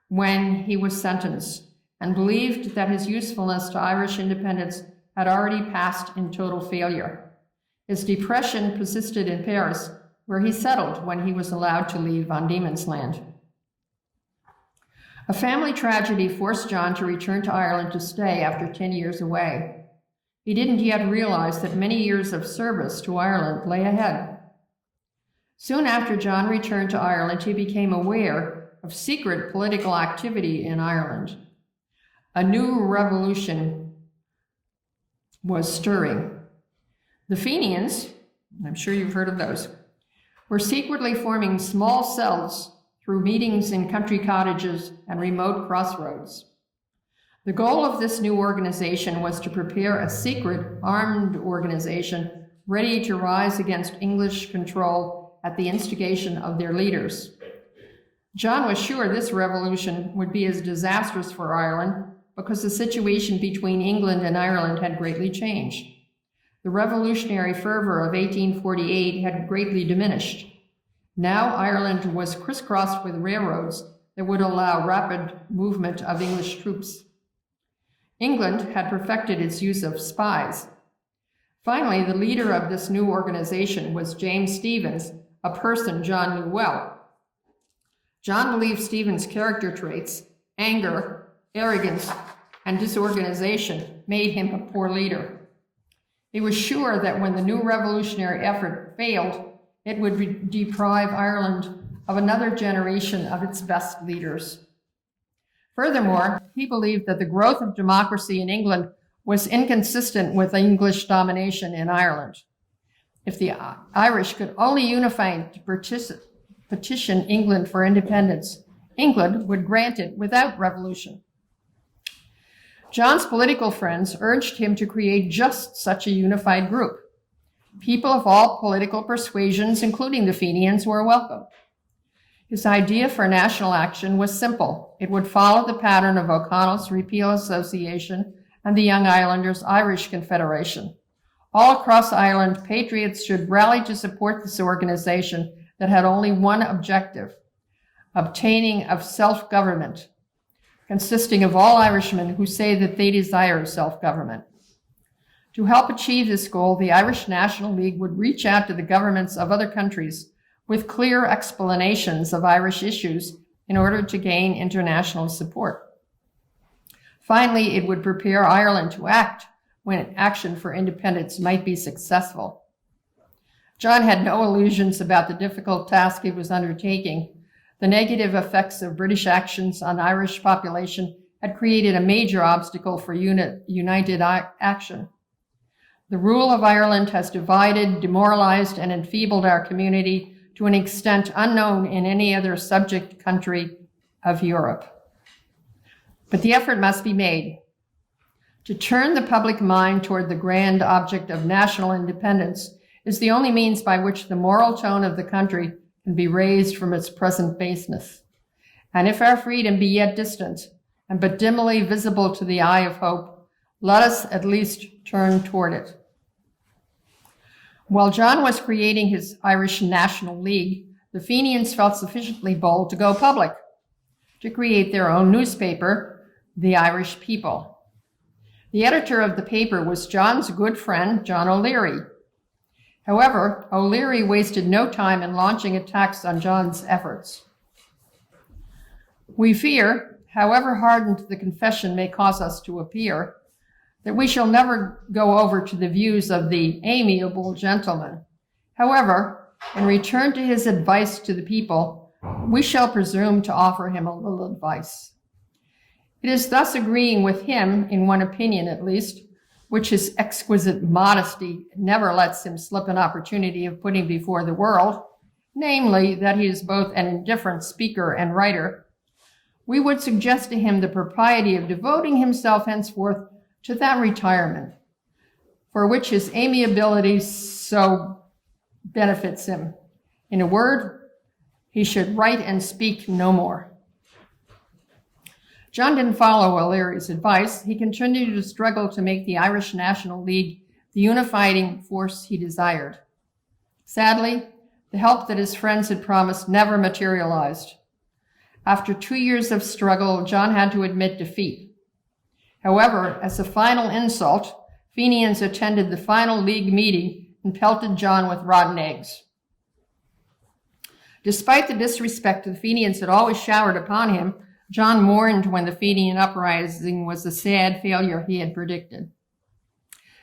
when he was sentenced and believed that his usefulness to Irish independence had already passed in total failure. His depression persisted in Paris, where he settled when he was allowed to leave Van Diemen's Land. A family tragedy forced John to return to Ireland to stay after 10 years away. He didn't yet realize that many years of service to Ireland lay ahead. Soon after John returned to Ireland, he became aware of secret political activity in Ireland. A new revolution was stirring. The Fenians, I'm sure you've heard of those, were secretly forming small cells through meetings in country cottages and remote crossroads. The goal of this new organization was to prepare a secret armed organization ready to rise against English control at the instigation of their leaders. John was sure this revolution would be as disastrous for Ireland because the situation between England and Ireland had greatly changed. The revolutionary fervor of 1848 had greatly diminished. Now Ireland was crisscrossed with railroads that would allow rapid movement of English troops. England had perfected its use of spies. Finally, the leader of this new organization was James Stephens, a person John knew well. John believed Stephens' character traits, anger, arrogance, and disorganization, made him a poor leader. He was sure that when the new revolutionary effort failed, it would deprive Ireland of another generation of its best leaders. Furthermore, he believed that the growth of democracy in England was inconsistent with English domination in Ireland. If the Irish could only unify to petition England for independence, England would grant it without revolution. John's political friends urged him to create just such a unified group. People of all political persuasions, including the Fenians, were welcome. His idea for national action was simple. It would follow the pattern of O'Connell's Repeal Association and the Young Islanders' Irish Confederation. All across Ireland, patriots should rally to support this organization that had only one objective: obtaining of self-government, consisting of all Irishmen who say that they desire self-government. To help achieve this goal, the Irish National League would reach out to the governments of other countries with clear explanations of Irish issues in order to gain international support. Finally, it would prepare Ireland to act when action for independence might be successful. John had no illusions about the difficult task he was undertaking. The negative effects of British actions on Irish population had created a major obstacle for united action. The rule of Ireland has divided, demoralized, and enfeebled our community to an extent unknown in any other subject country of Europe. But the effort must be made. To turn the public mind toward the grand object of national independence is the only means by which the moral tone of the country can be raised from its present baseness. And if our freedom be yet distant, and but dimly visible to the eye of hope, Let us at least turn toward it. While John was creating his Irish National League, the Fenians felt sufficiently bold to go public, to create their own newspaper, The Irish People. The editor of the paper was John's good friend, John O'Leary. However, O'Leary wasted no time in launching attacks on John's efforts. We fear, however hardened the confession may cause us to appear, that we shall never go over to the views of the amiable gentleman. However, in return to his advice to the people, we shall presume to offer him a little advice. It is thus agreeing with him, in one opinion at least, which his exquisite modesty never lets him slip an opportunity of putting before the world, namely that he is both an indifferent speaker and writer, we would suggest to him the propriety of devoting himself henceforth to that retirement, for which his amiability so benefits him. In a word, he should write and speak no more. John didn't follow O'Leary's advice. He continued to struggle to make the Irish National League the unifying force he desired. Sadly, the help that his friends had promised never materialized. After 2 years of struggle, John had to admit defeat. However, as a final insult, Fenians attended the final League meeting and pelted John with rotten eggs. Despite the disrespect the Fenians had always showered upon him, John mourned when the Fenian Uprising was the sad failure he had predicted.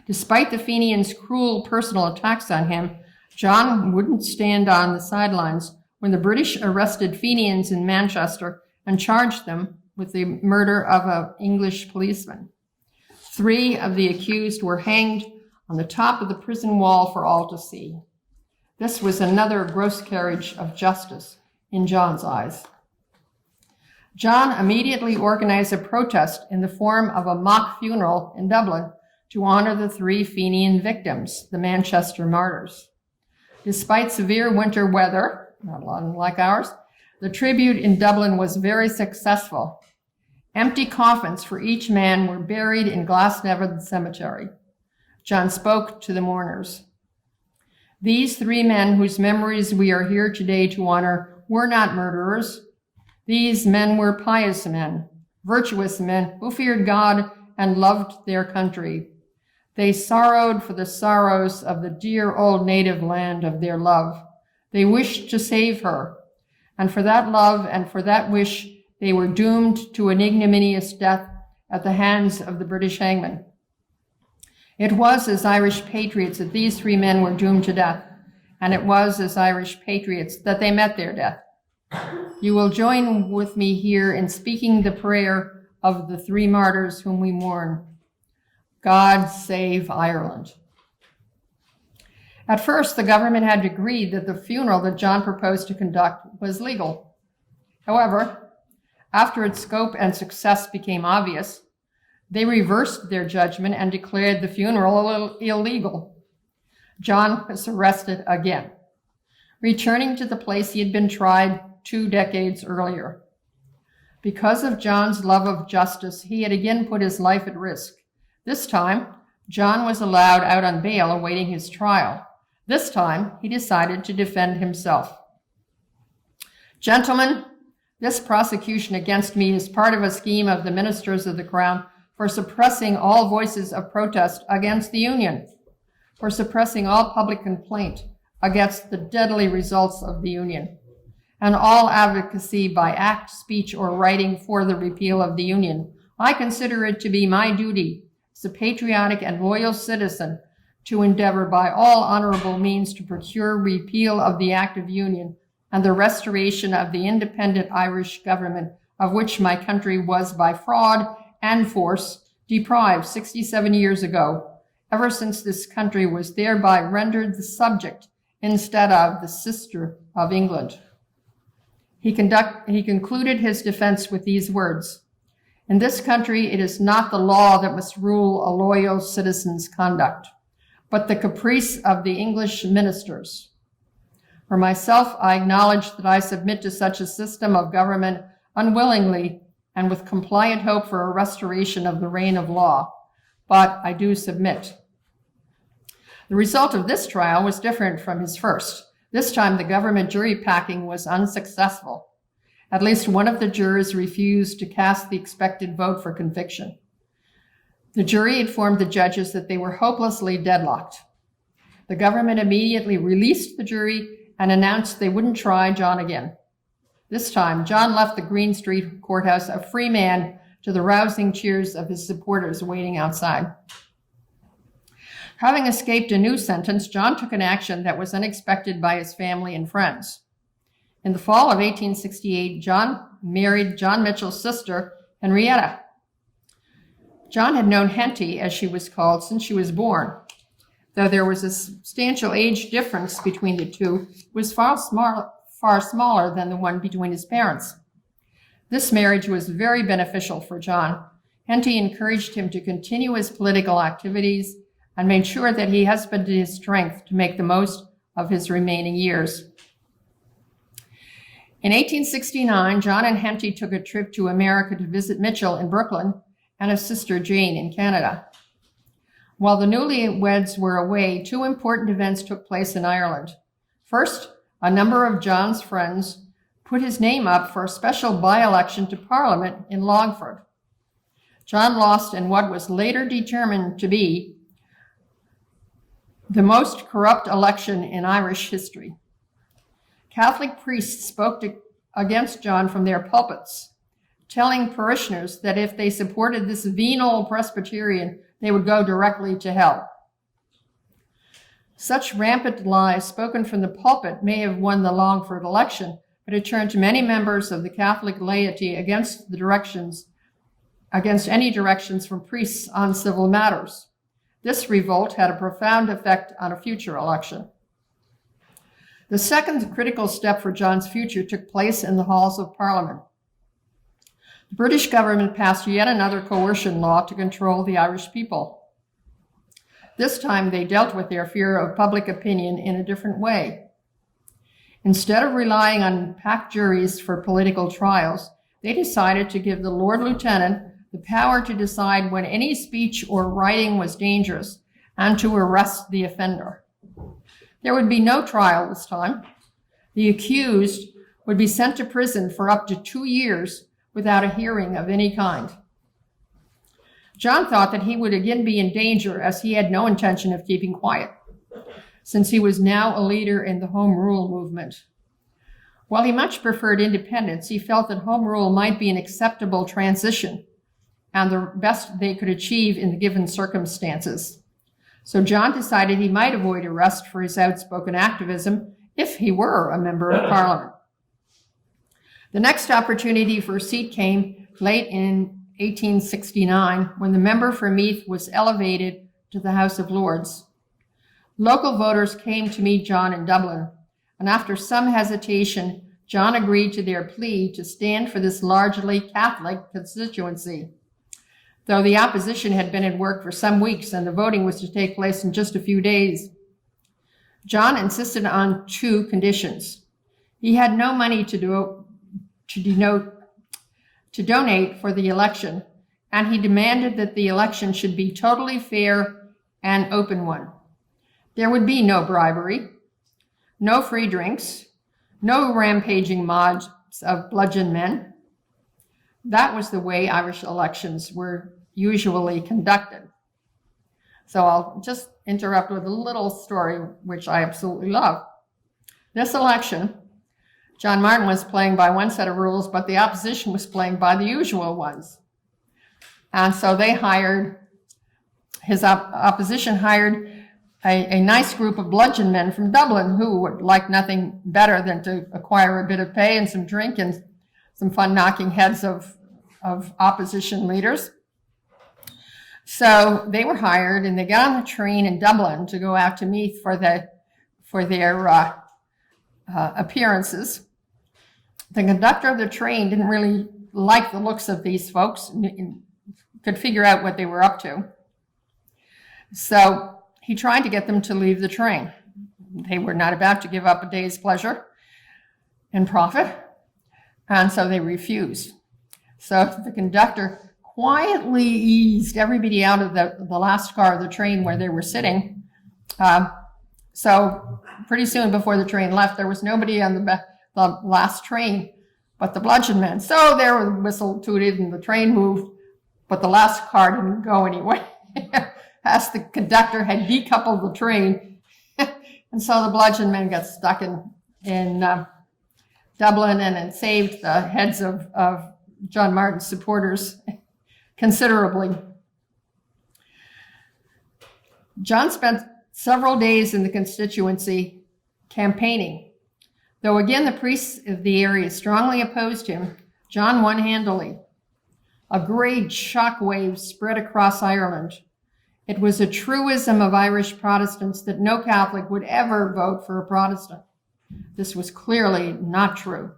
Despite the Fenians' cruel personal attacks on him, John wouldn't stand on the sidelines when the British arrested Fenians in Manchester and charged them with the murder of an English policeman. 3 of the accused were hanged on the top of the prison wall for all to see. This was another gross carriage of justice in John's eyes. John immediately organized a protest in the form of a mock funeral in Dublin to honor the 3 Fenian victims, the Manchester Martyrs. Despite severe winter weather, not like ours, the tribute in Dublin was very successful. Empty coffins for each man were buried in Glasnevin Cemetery. John spoke to the mourners. These 3 men whose memories we are here today to honor were not murderers. These men were pious men, virtuous men who feared God and loved their country. They sorrowed for the sorrows of the dear old native land of their love. They wished to save her, and for that love and for that wish, they were doomed to an ignominious death at the hands of the British hangman. It was as Irish patriots that these 3 men were doomed to death, and it was as Irish patriots that they met their death. You will join with me here in speaking the prayer of the 3 martyrs whom we mourn. God save Ireland. At first, the government had agreed that the funeral that John proposed to conduct was legal. However, after its scope and success became obvious, they reversed their judgment and declared the funeral illegal. John was arrested again, returning to the place he had been tried 2 decades earlier. Because of John's love of justice, he had again put his life at risk. This time, John was allowed out on bail awaiting his trial. This time, he decided to defend himself. Gentlemen, this prosecution against me is part of a scheme of the ministers of the Crown for suppressing all voices of protest against the Union, for suppressing all public complaint against the deadly results of the Union, and all advocacy by act, speech, or writing for the repeal of the Union. I consider it to be my duty as a patriotic and loyal citizen to endeavor by all honorable means to procure repeal of the Act of Union and the restoration of the independent Irish government of which my country was by fraud and force deprived 67 years ago, ever since this country was thereby rendered the subject instead of the sister of England. He concluded his defense with these words: in this country, it is not the law that must rule a loyal citizen's conduct, but the caprice of the English ministers. For myself, I acknowledge that I submit to such a system of government unwillingly and with compliant hope for a restoration of the reign of law. but I do submit. The result of this trial was different from his first. This time, the government jury packing was unsuccessful. At least one of the jurors refused to cast the expected vote for conviction. The jury informed the judges that they were hopelessly deadlocked. The government immediately released the jury and announced they wouldn't try John again. This time, John left the Green Street courthouse a free man to the rousing cheers of his supporters waiting outside. Having escaped a new sentence, John took an action that was unexpected by his family and friends. In the fall of 1868, John married John Mitchell's sister, Henrietta. John had known Henty, as she was called, since she was born. Though there was a substantial age difference between the two, it was far smaller than the one between his parents. This marriage was very beneficial for John. Henty encouraged him to continue his political activities and made sure that he husbanded his strength to make the most of his remaining years. In 1869, John and Henty took a trip to America to visit Mitchell in Brooklyn and his sister Jane in Canada. While the newlyweds were away, two important events took place in Ireland. First, a number of John's friends put his name up for a special by-election to Parliament in Longford. John lost in what was later determined to be the most corrupt election in Irish history. Catholic priests spoke against John from their pulpits, telling parishioners that if they supported this venal Presbyterian, they would go directly to hell. Such rampant lies spoken from the pulpit may have won the Longford election, but it turned many members of the Catholic laity against any directions from priests on civil matters. This revolt had a profound effect on a future election. The second critical step for John's future took place in the halls of Parliament. The British government passed yet another coercion law to control the Irish people. This time they dealt with their fear of public opinion in a different way. Instead of relying on packed juries for political trials, they decided to give the Lord Lieutenant the power to decide when any speech or writing was dangerous and to arrest the offender. There would be no trial this time. The accused would be sent to prison for up to 2 years without a hearing of any kind. John thought that he would again be in danger, as he had no intention of keeping quiet, since he was now a leader in the Home Rule movement. While he much preferred independence, he felt that Home Rule might be an acceptable transition and the best they could achieve in the given circumstances. So John decided he might avoid arrest for his outspoken activism if he were a member of Parliament. The next opportunity for a seat came late in 1869 when the member for Meath was elevated to the House of Lords. Local voters came to meet John in Dublin, and after some hesitation, John agreed to their plea to stand for this largely Catholic constituency. Though the opposition had been at work for some weeks and the voting was to take place in just a few days, John insisted on 2 conditions. He had no money to donate for the election, and he demanded that the election should be totally fair and open one. There would be no bribery, no free drinks, no rampaging mobs of bludgeon men. That was the way Irish elections were usually conducted. So I'll just interrupt with a little story, which I absolutely love. This election, John Martin was playing by one set of rules, but the opposition was playing by the usual ones. And so they his opposition hired a nice group of bludgeon men from Dublin who would like nothing better than to acquire a bit of pay and some drink and some fun knocking heads of opposition leaders. So they were hired and they got on the train in Dublin to go out to Meath for their appearances. The conductor of the train didn't really like the looks of these folks and could figure out what they were up to. So he tried to get them to leave the train. They were not about to give up a day's pleasure and profit, and so they refused. So the conductor quietly eased everybody out of the last car of the train where they were sitting. So pretty soon before the train left, there was nobody on the last train but the bludgeon men. So their whistle tooted and the train moved, but the last car didn't go anyway. As the conductor had decoupled the train. And so the bludgeon men got stuck in Dublin, and it saved the heads of John Martin's supporters considerably. John spent several days in the constituency campaigning. Though again the priests of the area strongly opposed him, John won handily. A great shockwave spread across Ireland. It was a truism of Irish Protestants that no Catholic would ever vote for a Protestant. This was clearly not true.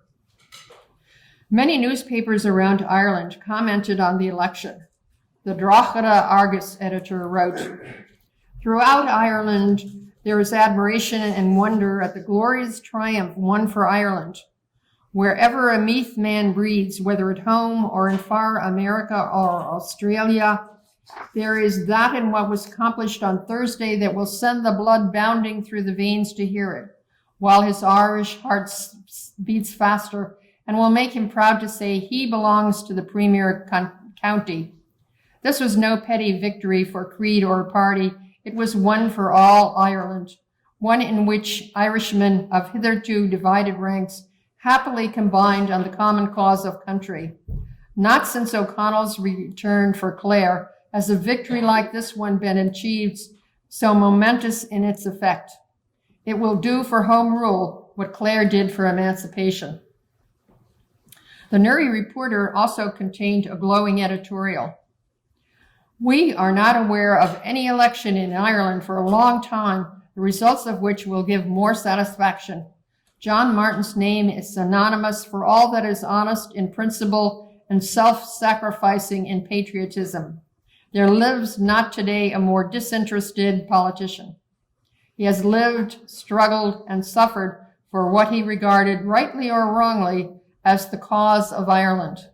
Many newspapers around Ireland commented on the election. The Drogheda Argus editor wrote, "Throughout Ireland, there is admiration and wonder at the glorious triumph won for Ireland. Wherever a Meath man breathes, whether at home or in far America or Australia, there is that in what was accomplished on Thursday that will send the blood bounding through the veins to hear it, while his Irish heart beats faster, and will make him proud to say he belongs to the premier county." This was no petty victory for creed or party. It was one for all Ireland, one in which Irishmen of hitherto divided ranks happily combined on the common cause of country. Not since O'Connell's return for Clare has a victory like this one been achieved, so momentous in its effect. It will do for Home Rule what Clare did for emancipation. The Newry Reporter also contained a glowing editorial. "We are not aware of any election in Ireland for a long time, the results of which will give more satisfaction. John Martin's name is synonymous for all that is honest in principle and self-sacrificing in patriotism. There lives not today a more disinterested politician. He has lived, struggled, and suffered for what he regarded, rightly or wrongly, as the cause of Ireland.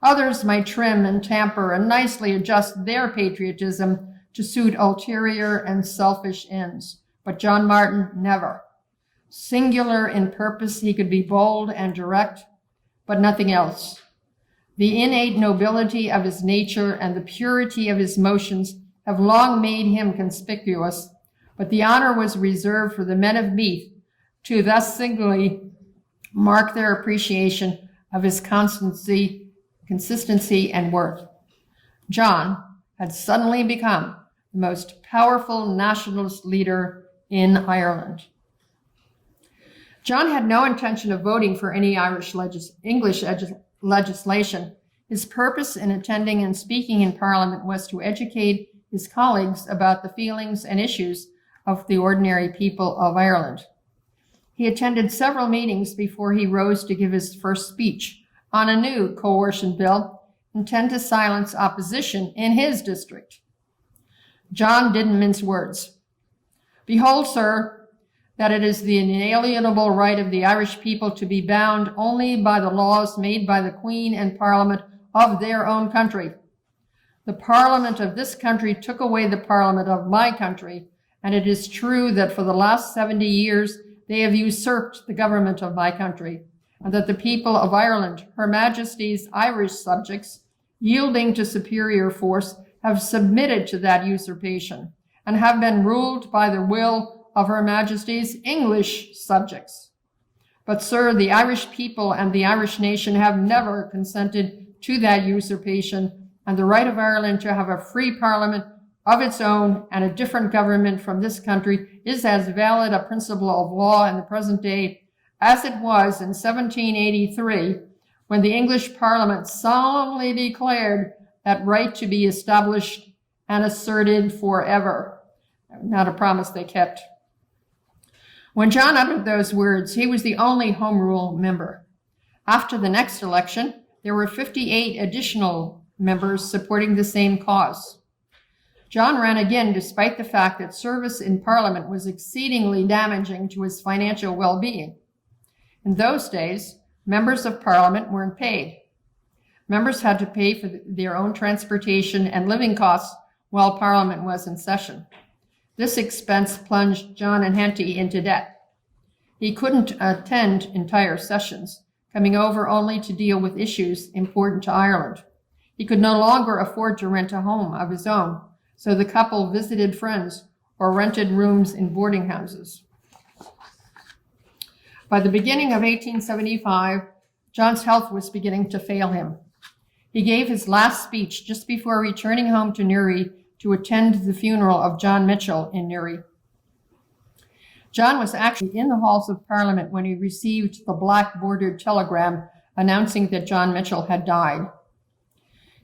Others might trim and tamper and nicely adjust their patriotism to suit ulterior and selfish ends, but John Martin never. Singular in purpose, he could be bold and direct, but nothing else. The innate nobility of his nature and the purity of his motions have long made him conspicuous, but the honor was reserved for the men of Meath to thus singly mark their appreciation of his consistency and worth. John had suddenly become the most powerful nationalist leader in Ireland." John had no intention of voting for any English legislation. His purpose in attending and speaking in Parliament was to educate his colleagues about the feelings and issues of the ordinary people of Ireland. He attended several meetings before he rose to give his first speech on a new coercion bill intended to silence opposition in his district. John didn't mince words. "Behold, sir, that it is the inalienable right of the Irish people to be bound only by the laws made by the Queen and Parliament of their own country. The Parliament of this country took away the Parliament of my country, and it is true that for the last 70 years they have usurped the government of my country, and that the people of Ireland, Her Majesty's Irish subjects, yielding to superior force, have submitted to that usurpation, and have been ruled by the will of Her Majesty's English subjects. But, sir, the Irish people and the Irish nation have never consented to that usurpation, and the right of Ireland to have a free parliament of its own and a different government from this country is as valid a principle of law in the present day as it was in 1783, when the English Parliament solemnly declared that right to be established and asserted forever." Not a promise they kept. When John uttered those words, he was the only Home Rule member. After the next election, there were 58 additional members supporting the same cause. John ran again despite the fact that service in Parliament was exceedingly damaging to his financial well-being. In those days, members of Parliament weren't paid. Members had to pay for their own transportation and living costs while Parliament was in session. This expense plunged John and Henty into debt. He couldn't attend entire sessions, coming over only to deal with issues important to Ireland. He could no longer afford to rent a home of his own, so the couple visited friends or rented rooms in boarding houses. By the beginning of 1875, John's health was beginning to fail him. He gave his last speech just before returning home to Newry to attend the funeral of John Mitchell in Newry. John was actually in the halls of Parliament when he received the black-bordered telegram announcing that John Mitchell had died.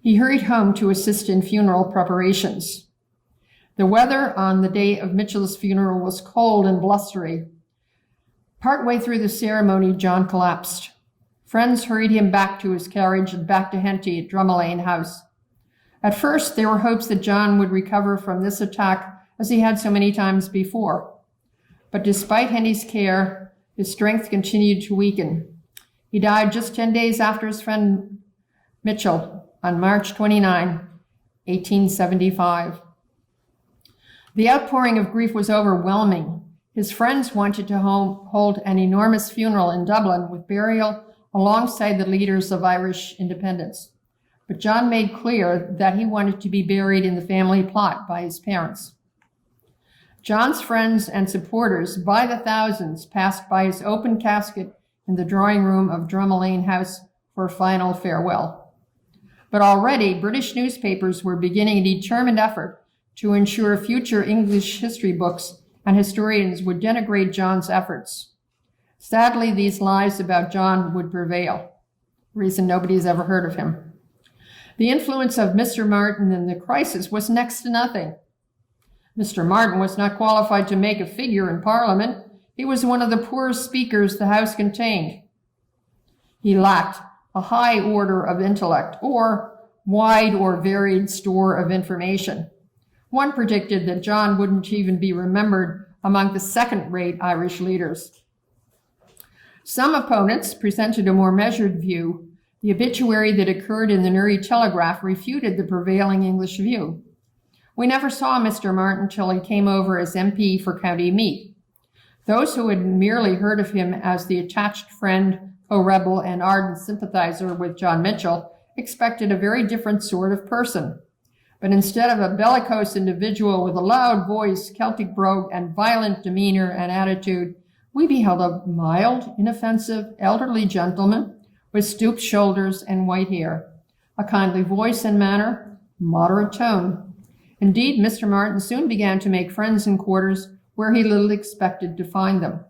He hurried home to assist in funeral preparations. The weather on the day of Mitchell's funeral was cold and blustery. Partway through the ceremony, John collapsed. Friends hurried him back to his carriage and back to Henty at Drumlane House. At first, there were hopes that John would recover from this attack as he had so many times before. But despite Henty's care, his strength continued to weaken. He died just 10 days after his friend Mitchell on March 29, 1875. The outpouring of grief was overwhelming. His friends wanted to hold an enormous funeral in Dublin with burial alongside the leaders of Irish independence. But John made clear that he wanted to be buried in the family plot by his parents. John's friends and supporters, by the thousands, passed by his open casket in the drawing room of Drumlane House for a final farewell. But already, British newspapers were beginning a determined effort to ensure future English history books and historians would denigrate John's efforts. Sadly, these lies about John would prevail, reason nobody's ever heard of him. The influence of Mr. Martin in the crisis was next to nothing. Mr. Martin was not qualified to make a figure in Parliament. He was one of the poorest speakers the House contained. He lacked a high order of intellect or wide or varied store of information. One predicted that John wouldn't even be remembered among the second-rate Irish leaders. Some opponents presented a more measured view. The obituary that occurred in the Newry Telegraph refuted the prevailing English view. We never saw Mr. Martin till he came over as MP for County Meath. Those who had merely heard of him as the attached friend, co-rebel, and ardent sympathizer with John Mitchell expected a very different sort of person. But instead of a bellicose individual with a loud voice, Celtic brogue, and violent demeanor and attitude, we beheld a mild, inoffensive, elderly gentleman with stooped shoulders and white hair, a kindly voice and manner, moderate tone. Indeed, Mr. Martin soon began to make friends in quarters where he little expected to find them.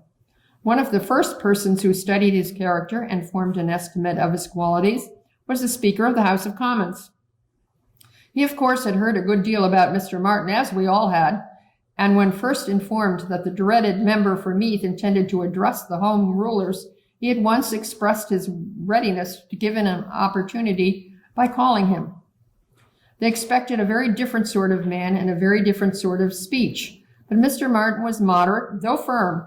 One of the first persons who studied his character and formed an estimate of his qualities was the Speaker of the House of Commons. He, of course, had heard a good deal about Mr. Martin, as we all had, and when first informed that the dreaded member for Meath intended to address the Home Rulers, he at once expressed his readiness to give him an opportunity by calling him. They expected a very different sort of man and a very different sort of speech, but Mr. Martin was moderate, though firm,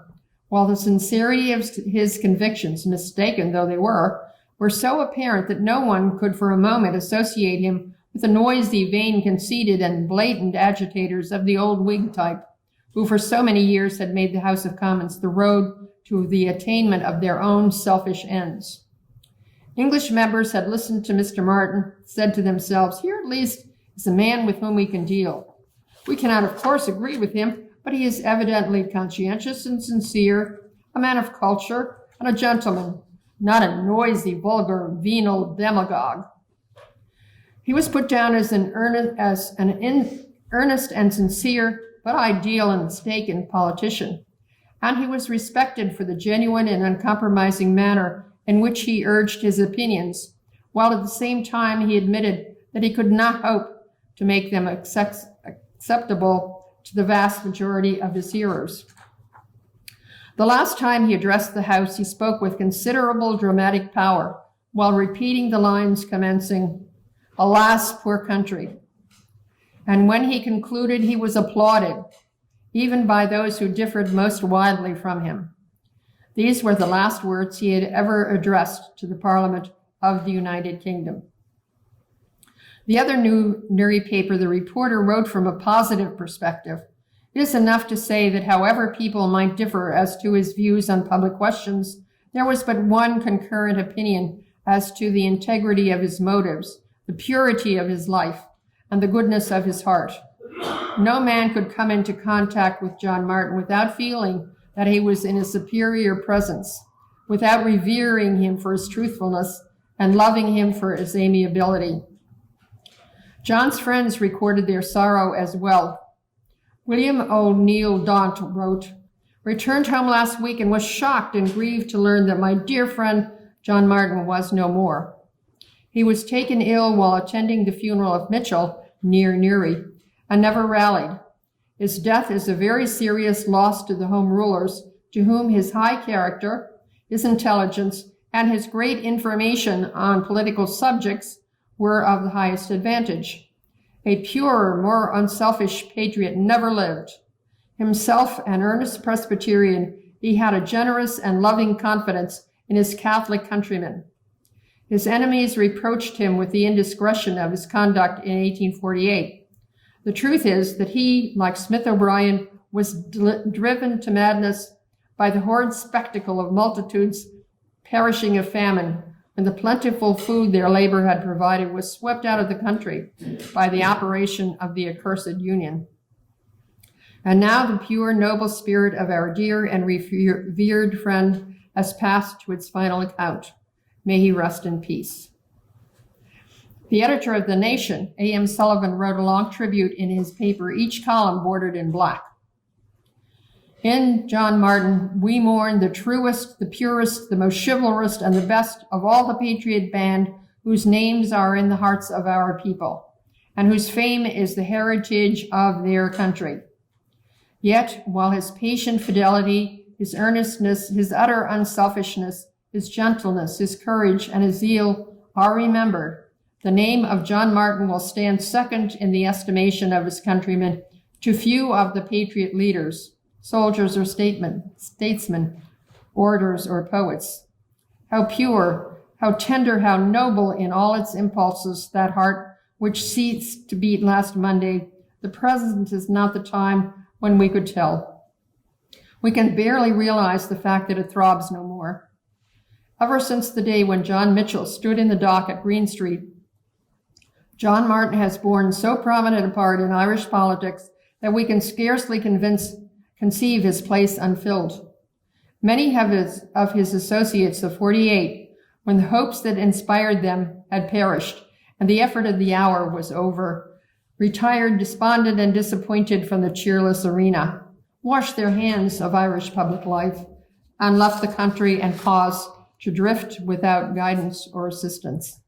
while the sincerity of his convictions, mistaken though they were so apparent that no one could for a moment associate him with the noisy, vain, conceited, and blatant agitators of the old Whig type, who for so many years had made the House of Commons the road to the attainment of their own selfish ends. English members had listened to Mr. Martin, said to themselves, here at least is a man with whom we can deal. We cannot, of course, agree with him, but he is evidently conscientious and sincere, a man of culture, and a gentleman, not a noisy, vulgar, venal demagogue. He was put down as an earnest and sincere, but ideal and mistaken politician, and he was respected for the genuine and uncompromising manner in which he urged his opinions, while at the same time he admitted that he could not hope to make them acceptable to the vast majority of his hearers. The last time he addressed the House, he spoke with considerable dramatic power, while repeating the lines commencing, "Alas, poor country." And when he concluded, he was applauded, even by those who differed most widely from him. These were the last words he had ever addressed to the Parliament of the United Kingdom. The other Newry paper, the reporter wrote from a positive perspective. It is enough to say that however people might differ as to his views on public questions, there was but one concurrent opinion as to the integrity of his motives, the purity of his life, and the goodness of his heart. No man could come into contact with John Martin without feeling that he was in a superior presence, without revering him for his truthfulness and loving him for his amiability. John's friends recorded their sorrow as well. William O'Neill Daunt wrote, "Returned home last week and was shocked and grieved to learn that my dear friend John Martin was no more. He was taken ill while attending the funeral of Mitchell near Newry and never rallied. His death is a very serious loss to the Home Rulers, to whom his high character, his intelligence, and his great information on political subjects were of the highest advantage. A purer, more unselfish patriot never lived. Himself an earnest Presbyterian, he had a generous and loving confidence in his Catholic countrymen. His enemies reproached him with the indiscretion of his conduct in 1848. The truth is that he, like Smith O'Brien, was driven to madness by the horrid spectacle of multitudes perishing of famine, when the plentiful food their labor had provided was swept out of the country by the operation of the accursed Union. And now the pure, noble spirit of our dear and revered friend has passed to its final account. May he rest in peace." The editor of The Nation, A.M. Sullivan, wrote a long tribute in his paper, each column bordered in black. "In John Martin, we mourn the truest, the purest, the most chivalrous, and the best of all the patriot band whose names are in the hearts of our people, and whose fame is the heritage of their country. Yet, while his patient fidelity, his earnestness, his utter unselfishness, his gentleness, his courage, and his zeal are remembered, the name of John Martin will stand second in the estimation of his countrymen to few of the patriot leaders, soldiers or statesmen, orators or poets. How pure, how tender, how noble in all its impulses that heart which ceased to beat last Monday. The present is not the time when we could tell. We can barely realize the fact that it throbs no more. Ever since the day when John Mitchell stood in the dock at Green Street, John Martin has borne so prominent a part in Irish politics that we can scarcely conceive his place unfilled. Many of his associates of 48, when the hopes that inspired them had perished and the effort of the hour was over, retired despondent and disappointed from the cheerless arena, washed their hands of Irish public life, and left the country and cause to drift without guidance or assistance.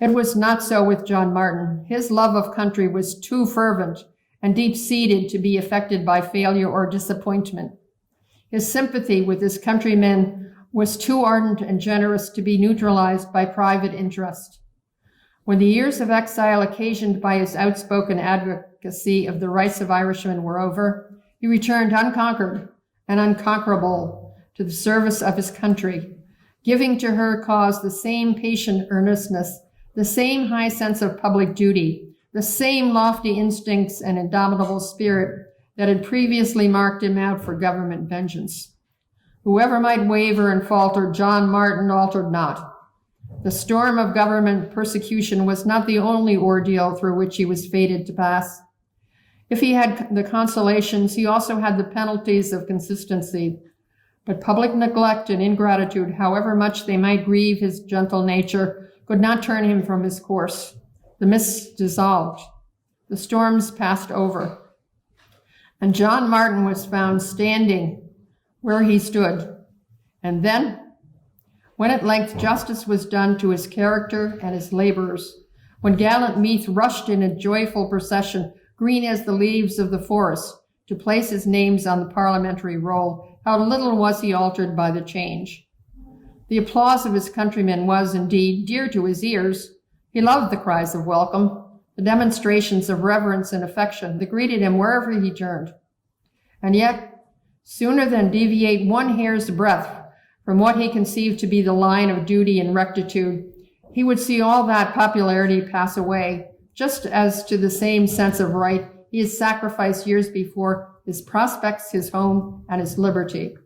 It was not so with John Martin. His love of country was too fervent and deep-seated to be affected by failure or disappointment. His sympathy with his countrymen was too ardent and generous to be neutralized by private interest. When the years of exile occasioned by his outspoken advocacy of the rights of Irishmen were over, he returned unconquered and unconquerable to the service of his country, giving to her cause the same patient earnestness, the same high sense of public duty, the same lofty instincts and indomitable spirit that had previously marked him out for government vengeance. Whoever might waver and falter, John Martin altered not. The storm of government persecution was not the only ordeal through which he was fated to pass. If he had the consolations, he also had the penalties of consistency. But public neglect and ingratitude, however much they might grieve his gentle nature, could not turn him from his course. The mists dissolved. The storms passed over. And John Martin was found standing where he stood. And then, when at length justice was done to his character and his labors, when gallant Meath rushed in a joyful procession, green as the leaves of the forest, to place his names on the parliamentary roll, how little was he altered by the change. The applause of his countrymen was, indeed, dear to his ears. He loved the cries of welcome, the demonstrations of reverence and affection that greeted him wherever he turned. And yet, sooner than deviate one hair's breadth from what he conceived to be the line of duty and rectitude, he would see all that popularity pass away, just as to the same sense of right he had sacrificed years before his prospects, his home, and his liberty.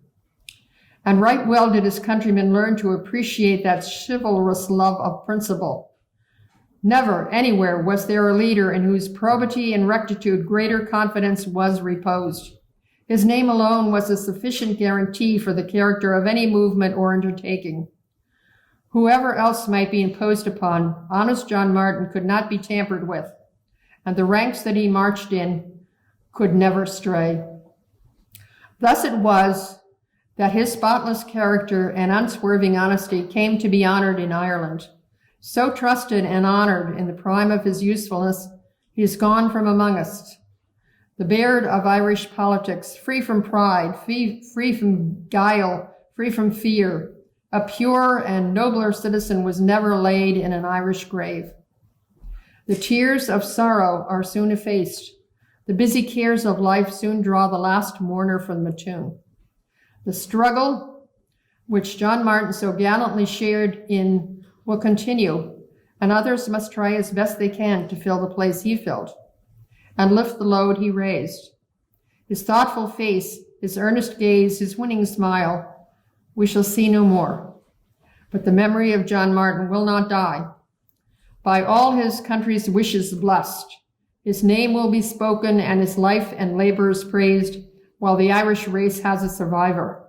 And right well did his countrymen learn to appreciate that chivalrous love of principle. Never anywhere was there a leader in whose probity and rectitude greater confidence was reposed. His name alone was a sufficient guarantee for the character of any movement or undertaking. Whoever else might be imposed upon, honest John Martin could not be tampered with, and the ranks that he marched in could never stray. Thus it was that his spotless character and unswerving honesty came to be honored in Ireland. So trusted and honored in the prime of his usefulness, he is gone from among us. The Baird of Irish politics, free from pride, free from guile, free from fear, a pure and nobler citizen was never laid in an Irish grave. The tears of sorrow are soon effaced. The busy cares of life soon draw the last mourner from the tomb. The struggle which John Martin so gallantly shared in will continue, and others must try as best they can to fill the place he filled and lift the load he raised. His thoughtful face, his earnest gaze, his winning smile, we shall see no more. But the memory of John Martin will not die. By all his country's wishes blessed, his name will be spoken and his life and labors praised while the Irish race has a survivor.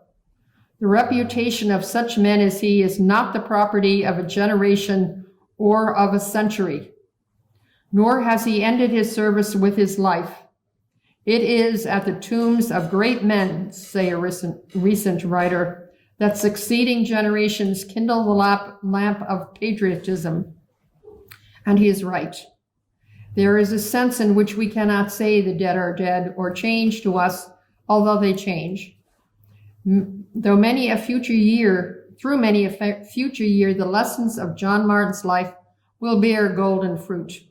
The reputation of such men as he is not the property of a generation or of a century, nor has he ended his service with his life. It is at the tombs of great men, say a recent writer, that succeeding generations kindle the lamp of patriotism. And he is right. There is a sense in which we cannot say the dead are dead or change to us, although they change. Through many a future year, the lessons of John Martin's life will bear golden fruit.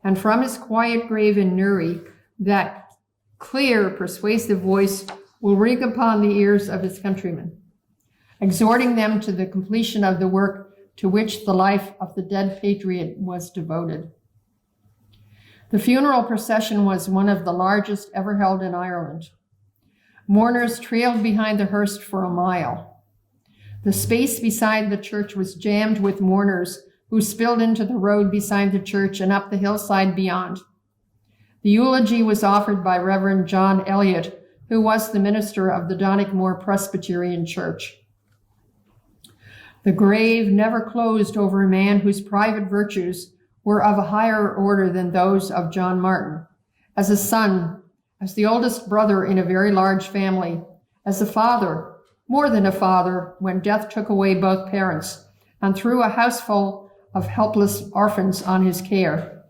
And from his quiet grave in Newry, that clear, persuasive voice will ring upon the ears of his countrymen, exhorting them to the completion of the work to which the life of the dead patriot was devoted. The funeral procession was one of the largest ever held in Ireland. Mourners trailed behind the hearse for a mile. The space beside the church was jammed with mourners who spilled into the road beside the church and up the hillside beyond. The eulogy was offered by Reverend John Elliott, who was the minister of the Donegal Presbyterian Church. The grave never closed over a man whose private virtues were of a higher order than those of John Martin. As a son, as the oldest brother in a very large family, as a father, more than a father, when death took away both parents, and threw a houseful of helpless orphans on his care.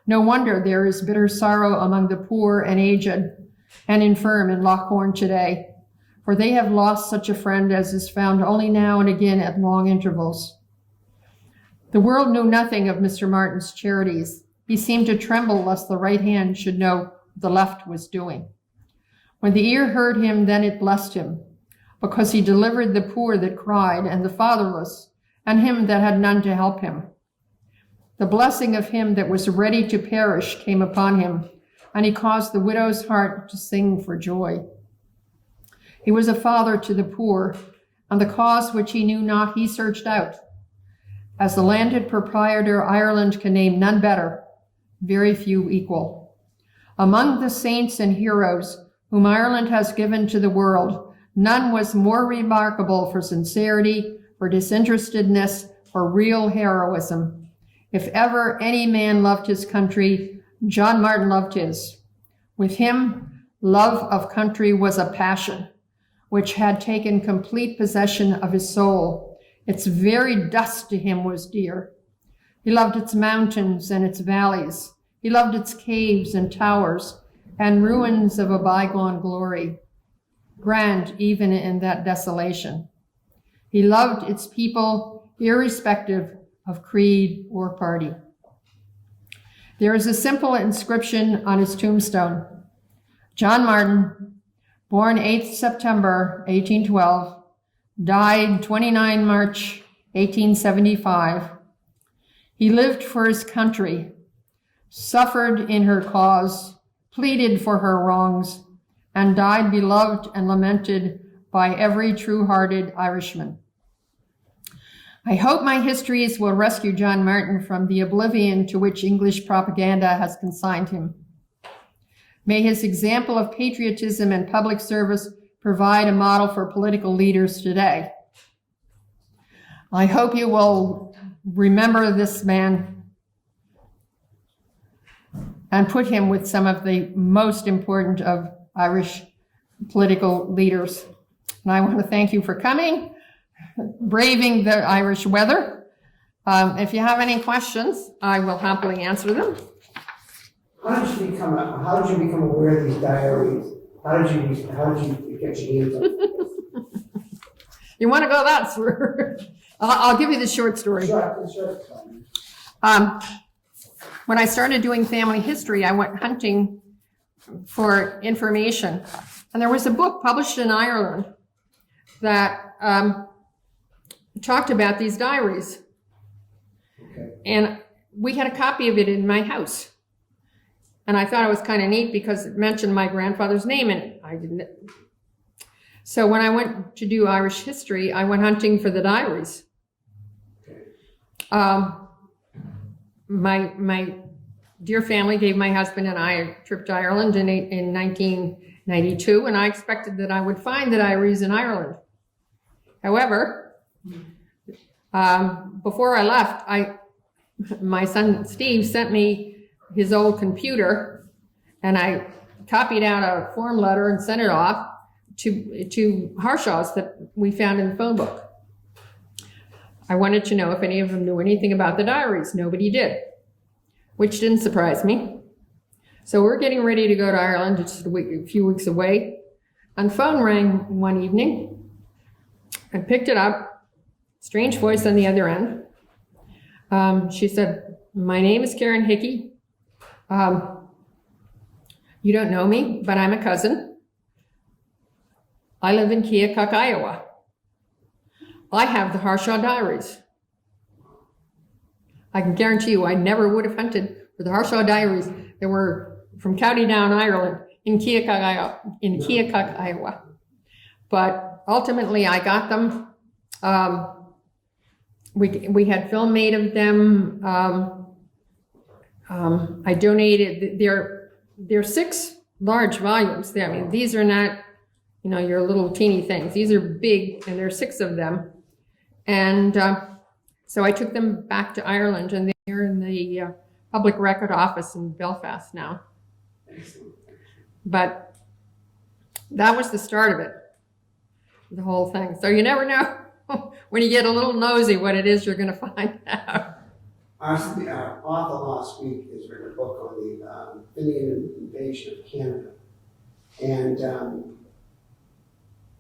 No wonder there is bitter sorrow among the poor and aged and infirm in Loughbourne today, for they have lost such a friend as is found only now and again at long intervals. The world knew nothing of Mr. Martin's charities. He seemed to tremble lest the right hand should know what the left was doing. When the ear heard him, then it blessed him, because he delivered the poor that cried, and the fatherless, and him that had none to help him. The blessing of him that was ready to perish came upon him, and he caused the widow's heart to sing for joy. He was a father to the poor, and the cause which he knew not he searched out. As the landed proprietor, Ireland can name none better, very few equal. Among the saints and heroes whom Ireland has given to the world, none was more remarkable for sincerity, for disinterestedness, for real heroism. If ever any man loved his country, John Martin loved his. With him, love of country was a passion which had taken complete possession of his soul. Its very dust to him was dear. He loved its mountains and its valleys. He loved its caves and towers and ruins of a bygone glory, grand even in that desolation. He loved its people irrespective of creed or party. There is a simple inscription on his tombstone. John Martin, born 8th September 1812, died 29 March 1875, He lived for his country, suffered in her cause, pleaded for her wrongs, and died beloved and lamented by every true-hearted Irishman. I hope my histories will rescue John Martin from the oblivion to which English propaganda has consigned him. May his example of patriotism and public service provide a model for political leaders today. I hope you will remember this man and put him with some of the most important of Irish political leaders. And I want to thank you for coming, braving the Irish weather. If you have any questions, I will happily answer them. How did you become aware of these diaries? How did you get your hands on them? You want to go that through? I'll give you the short story. Sure. When I started doing family history, I went hunting for information. And there was a book published in Ireland that talked about these diaries. Okay. And we had a copy of it in my house. And I thought it was kind of neat because it mentioned my grandfather's name in it. I didn't. So when I went to do Irish history, I went hunting for the diaries. My dear family gave my husband and I a trip to Ireland in 1992, and I expected that I would find the diaries in Ireland. However, before I left, my son Steve sent me his old computer, and I copied out a form letter and sent it off to Harshaw's that we found in the phone book. I wanted to know if any of them knew anything about the diaries. Nobody did, which didn't surprise me. So we're getting ready to go to Ireland, just a few weeks away, and phone rang one evening. I picked it up, strange voice on the other end. She said, "My name is Karen Hickey. You don't know me, but I'm a cousin. I live in Keokuk, Iowa. I have the Harshaw diaries. I can guarantee you I never would have hunted for the Harshaw diaries that were from County Down, Ireland, in Keokuk, Iowa. But ultimately I got them. We had film made of them. I donated, they're 6 large volumes. I mean, these are not, your little teeny things. These are big, and there are 6 of them. And so I took them back to Ireland, and they're in the Public Record Office in Belfast now. But that was the start of it, the whole thing. So you never know when you get a little nosy what it is you're going to find out. Our author last week has written a book on the Indian invasion of Canada. And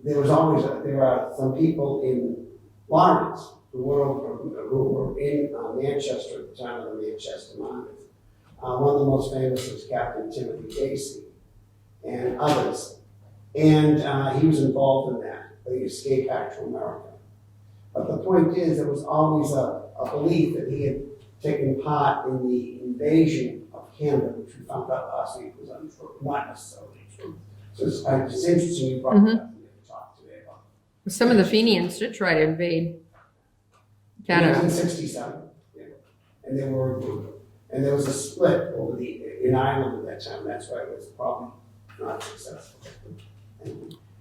there are some people in Lawrence who were in Manchester at the time of the Manchester Martyrs. One of the most famous was Captain Timothy Casey and others. And he was involved in that. They escaped back to America. But the point is, there was always a belief that he had taken part in the invasion of Canada, which we found out last week was untrue, not necessarily true. So it's interesting you brought that up and talk today about. Some of the Fenians did try to invade Canada. 1967, yeah. And there was a split in Ireland at that time. That's why it was probably not successful.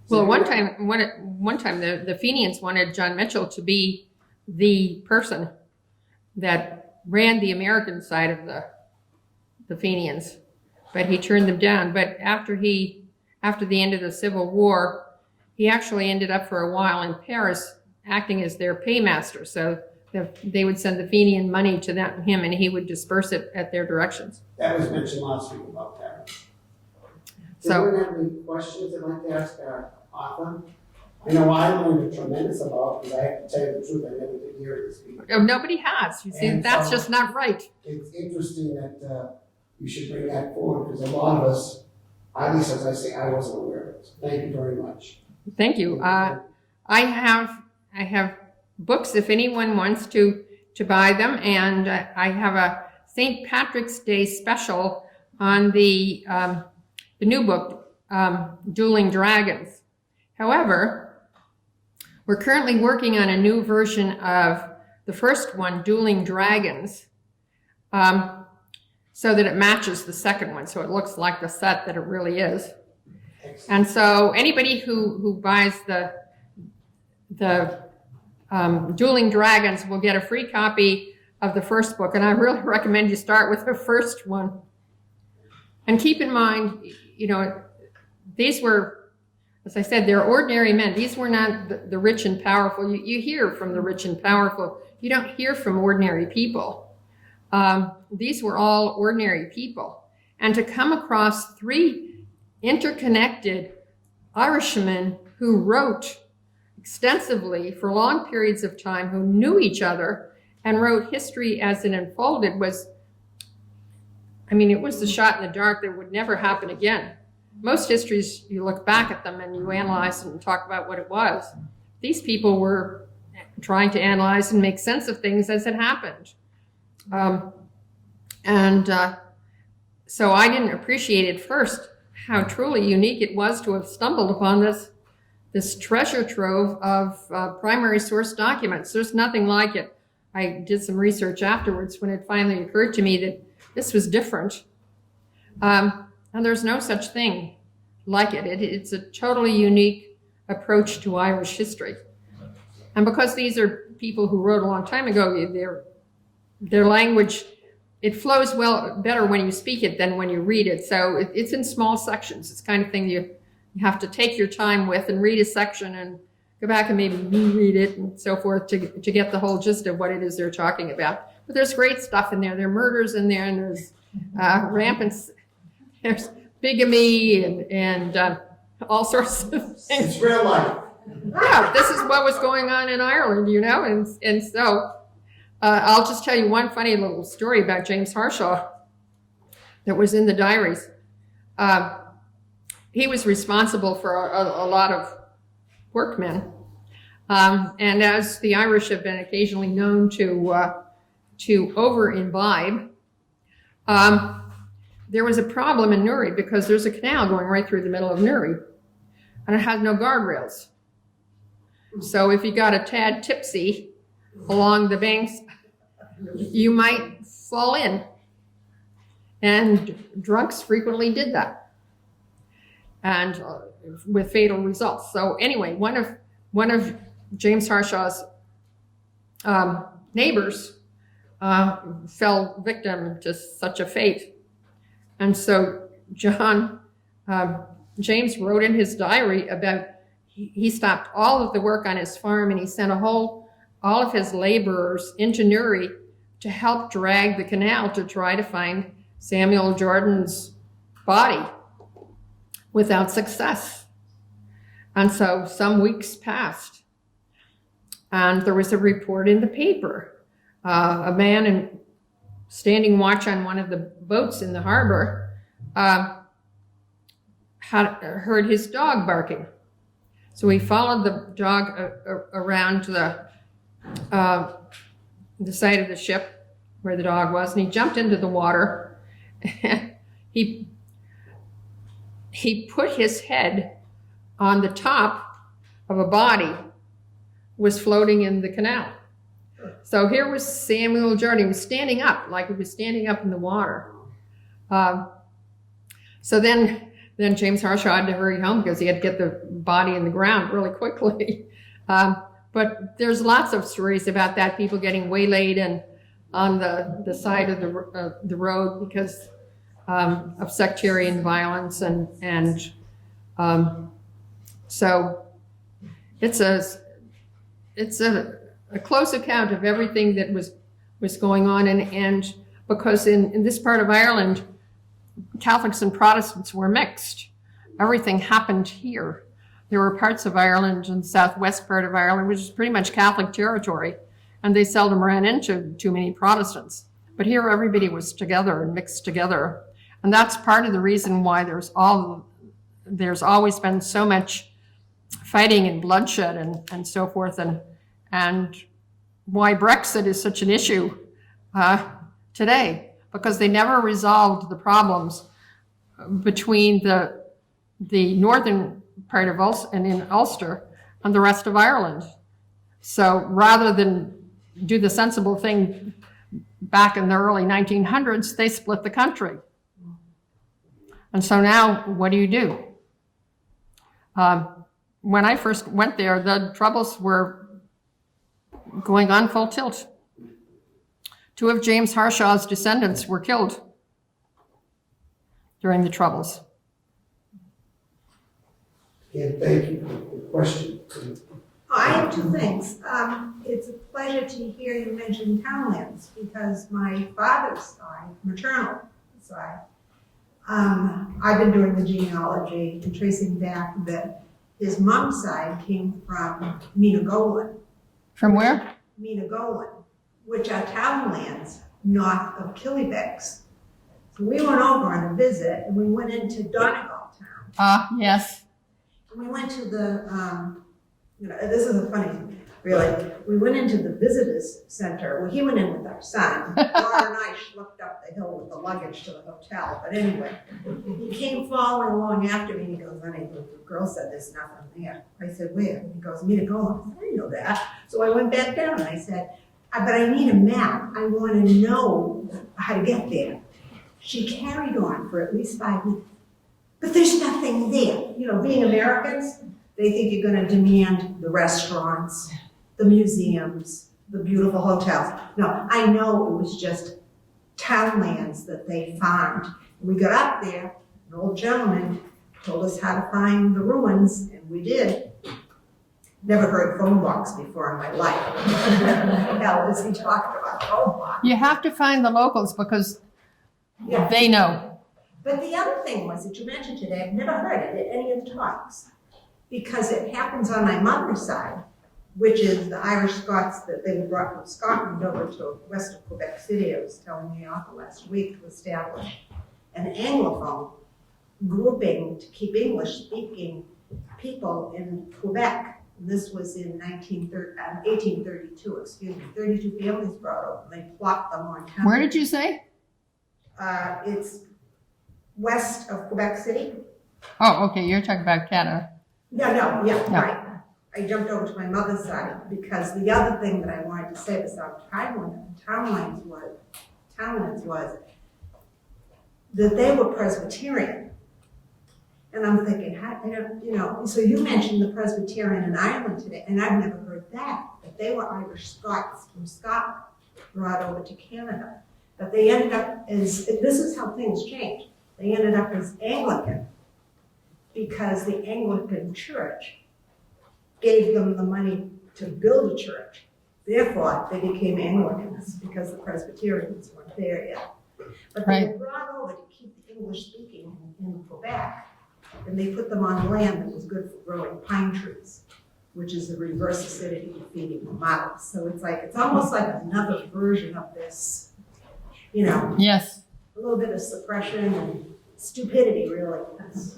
Well, one time the Fenians wanted John Mitchell to be the person that ran the American side of the Fenians, but he turned them down. But after the end of the Civil War, he actually ended up for a while in Paris acting as their paymaster. So they would send the Fenian money to him, and he would disperse it at their directions. That was mentioned last week about Paris. Does So, anyone have any questions they'd like to ask our author? I know I learned a tremendous amount, because I have to tell you the truth, I never did hear it speak. nobody has. You see, And that's so- just not right. It's interesting that you should bring that forward, because a lot of us, at least as I say, I wasn't aware of it. So thank you very much. Thank you. I have books if anyone wants to buy them, and I have a St. Patrick's Day special on the new book, Dueling Dragons. However, we're currently working on a new version of the first one, Dueling Dragons, so that it matches the second one, so it looks like the set that it really is. And so anybody who buys the Dueling Dragons will get a free copy of the first book, and I really recommend you start with the first one. And keep in mind, you know, these were, as I said, they're ordinary men. These were not the rich and powerful. You hear from the rich and powerful. You don't hear from ordinary people. These were all ordinary people. And to come across three interconnected Irishmen who wrote extensively for long periods of time, who knew each other and wrote history as it unfolded was, I mean, it was the shot in the dark that would never happen again. Most histories, you look back at them and you analyze and talk about what it was. These people were trying to analyze and make sense of things as it happened. So I didn't appreciate at first how truly unique it was to have stumbled upon this treasure trove of primary source documents. There's nothing like it. I did some research afterwards when it finally occurred to me that this was different. And there's no such thing like it. It's a totally unique approach to Irish history. And because these are people who wrote a long time ago, their language, it flows better when you speak it than when you read it. So it's in small sections. It's the kind of thing you have to take your time with and read a section and go back and maybe reread it and so forth to get the whole gist of what it is they're talking about. But there's great stuff in there. There are murders in there, and there's rampant, there's bigamy and all sorts of things. It's real life. Yeah, this is what was going on in Ireland, you know, and so I'll just tell you one funny little story about James Harshaw that was in the diaries. He was responsible for a lot of workmen, and as the Irish have been occasionally known to over-imbibe, there was a problem in Newry because there's a canal going right through the middle of Newry, and it has no guardrails. So if you got a tad tipsy along the banks, you might fall in. And drunks frequently did that, and with fatal results. So anyway, one of James Harshaw's neighbors fell victim to such a fate. And so James wrote in his diary about, he stopped all of the work on his farm and he sent all of his laborers into Newry to help drag the canal to try to find Samuel Jordan's body, without success. And so some weeks passed, and there was a report in the paper. A man standing watch on one of the boats in the harbor had heard his dog barking. So he followed the dog around the side of the ship where the dog was, and he jumped into the water. He put his head on the top of a body was floating in the canal. So here was Samuel Jordan. He was standing up, like he was standing up in the water. So then James Harshaw had to hurry home because he had to get the body in the ground really quickly. But there's lots of stories about that, people getting waylaid and on the side of the road because of sectarian violence, and so it's a close account of everything that was going on, and because in this part of Ireland, Catholics and Protestants were mixed. Everything happened here. There were parts of Ireland and southwest part of Ireland, which is pretty much Catholic territory, and they seldom ran into too many Protestants. But here everybody was together and mixed together. And that's part of the reason why there's always been so much fighting and bloodshed and so forth. And why Brexit is such an issue today, because they never resolved the problems between the northern part of Ulster and in Ulster and the rest of Ireland. So rather than do the sensible thing back in the early 1900s, they split the country. And so now, what do? When I first went there, the troubles were going on full tilt. 2 of James Harshaw's descendants were killed during the troubles. And thank you for the question. I have 2 things. It's a pleasure to hear you mention townlands, because my father's side, maternal side, I've been doing the genealogy and tracing back that his mom's side came from Menagolan. From where? Menagolan, which are townlands north of Killybegs. So we went over on a visit, and we went into Donegal town. Yes. And we went to the, this is a funny, really. We went into the visitors center. Well, he went in with our son. Laura and I schlepped up the hill with the luggage to the hotel. But anyway, he came following along after me. And he goes, honey, the girl said there's nothing there. I said, where? And he goes, Menagolan. I didn't know that. So I went back down and I said, but I need a map. I want to know how to get there. She carried on for at least 5 minutes. But there's nothing there. You know, being Americans, they think you're going to demand the restaurants, the museums, the beautiful hotels. No, I know it was just townlands that they found. We got up there, an old gentleman told us how to find the ruins, and we did. Never heard phone box before in my life. What the hell is he talking about, phone box? You have to find the locals because they know. But the other thing was that you mentioned today, I've never heard it at any of the talks, because it happens on my mother's side, which is the Irish Scots that they brought from Scotland over to west of Quebec City. I was telling the author last week to establish an Anglophone grouping to keep English-speaking people in Quebec. And this was in 1832, excuse me. 32 families brought over. They plopped them on town. Where did you say? It's west of Quebec City. Oh, okay, you're talking about Canada. No, right. I jumped over to my mother's side because the other thing that I wanted to say was townlands was that they were Presbyterian. And I'm thinking, so you mentioned the Presbyterian in Ireland today, and I've never heard that they were Irish Scots from Scotland brought over to Canada. But they ended up as, this is how things changed. They ended up as Anglican because the Anglican church gave them the money to build a church. Therefore, they became Anglicans because the Presbyterians weren't there yet. But they were brought over to keep the English speaking in Quebec, and they put them on land that was good for growing pine trees, which is the reverse acidity of feeding the mouse. So it's almost like another version of this, Yes. a little bit of suppression and stupidity, really.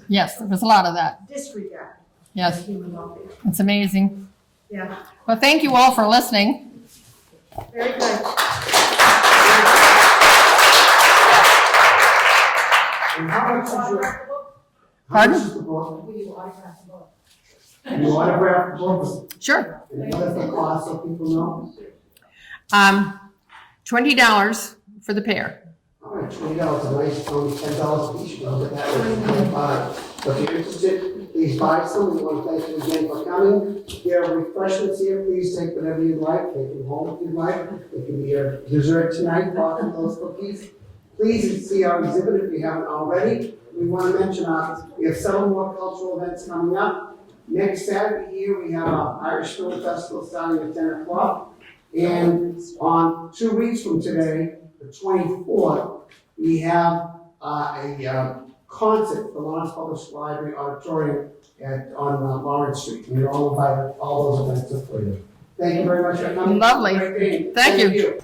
Yes, there was a lot of that. Disregard. Yes. Human welfare. It's amazing. Yeah. Well, thank you all for listening. Very good. And how much is your, Pardon? how much is the book? Will you autograph the book? You autograph the book? Sure. And what is the cost so people know? $20 for the pair. All right, $20 a nice, only $10 each, we'll get that way. So if you're interested, please buy some. We want to thank you again for coming. There are refreshments here. Please take whatever you'd like. Take them home if you'd like. It can be your dessert tonight, walking those cookies. Please see our exhibit if you haven't already. We want to mention we have several more cultural events coming up. Next Saturday here we have our Irish Film Festival starting at 10 o'clock. And on 2 weeks from today, the 24th, we have a concert at the Lawrence Public Library Auditorium on Lawrence Street. And you're all invited. All those events are for you. Thank you very much for coming. Lovely. Great day. Thank you.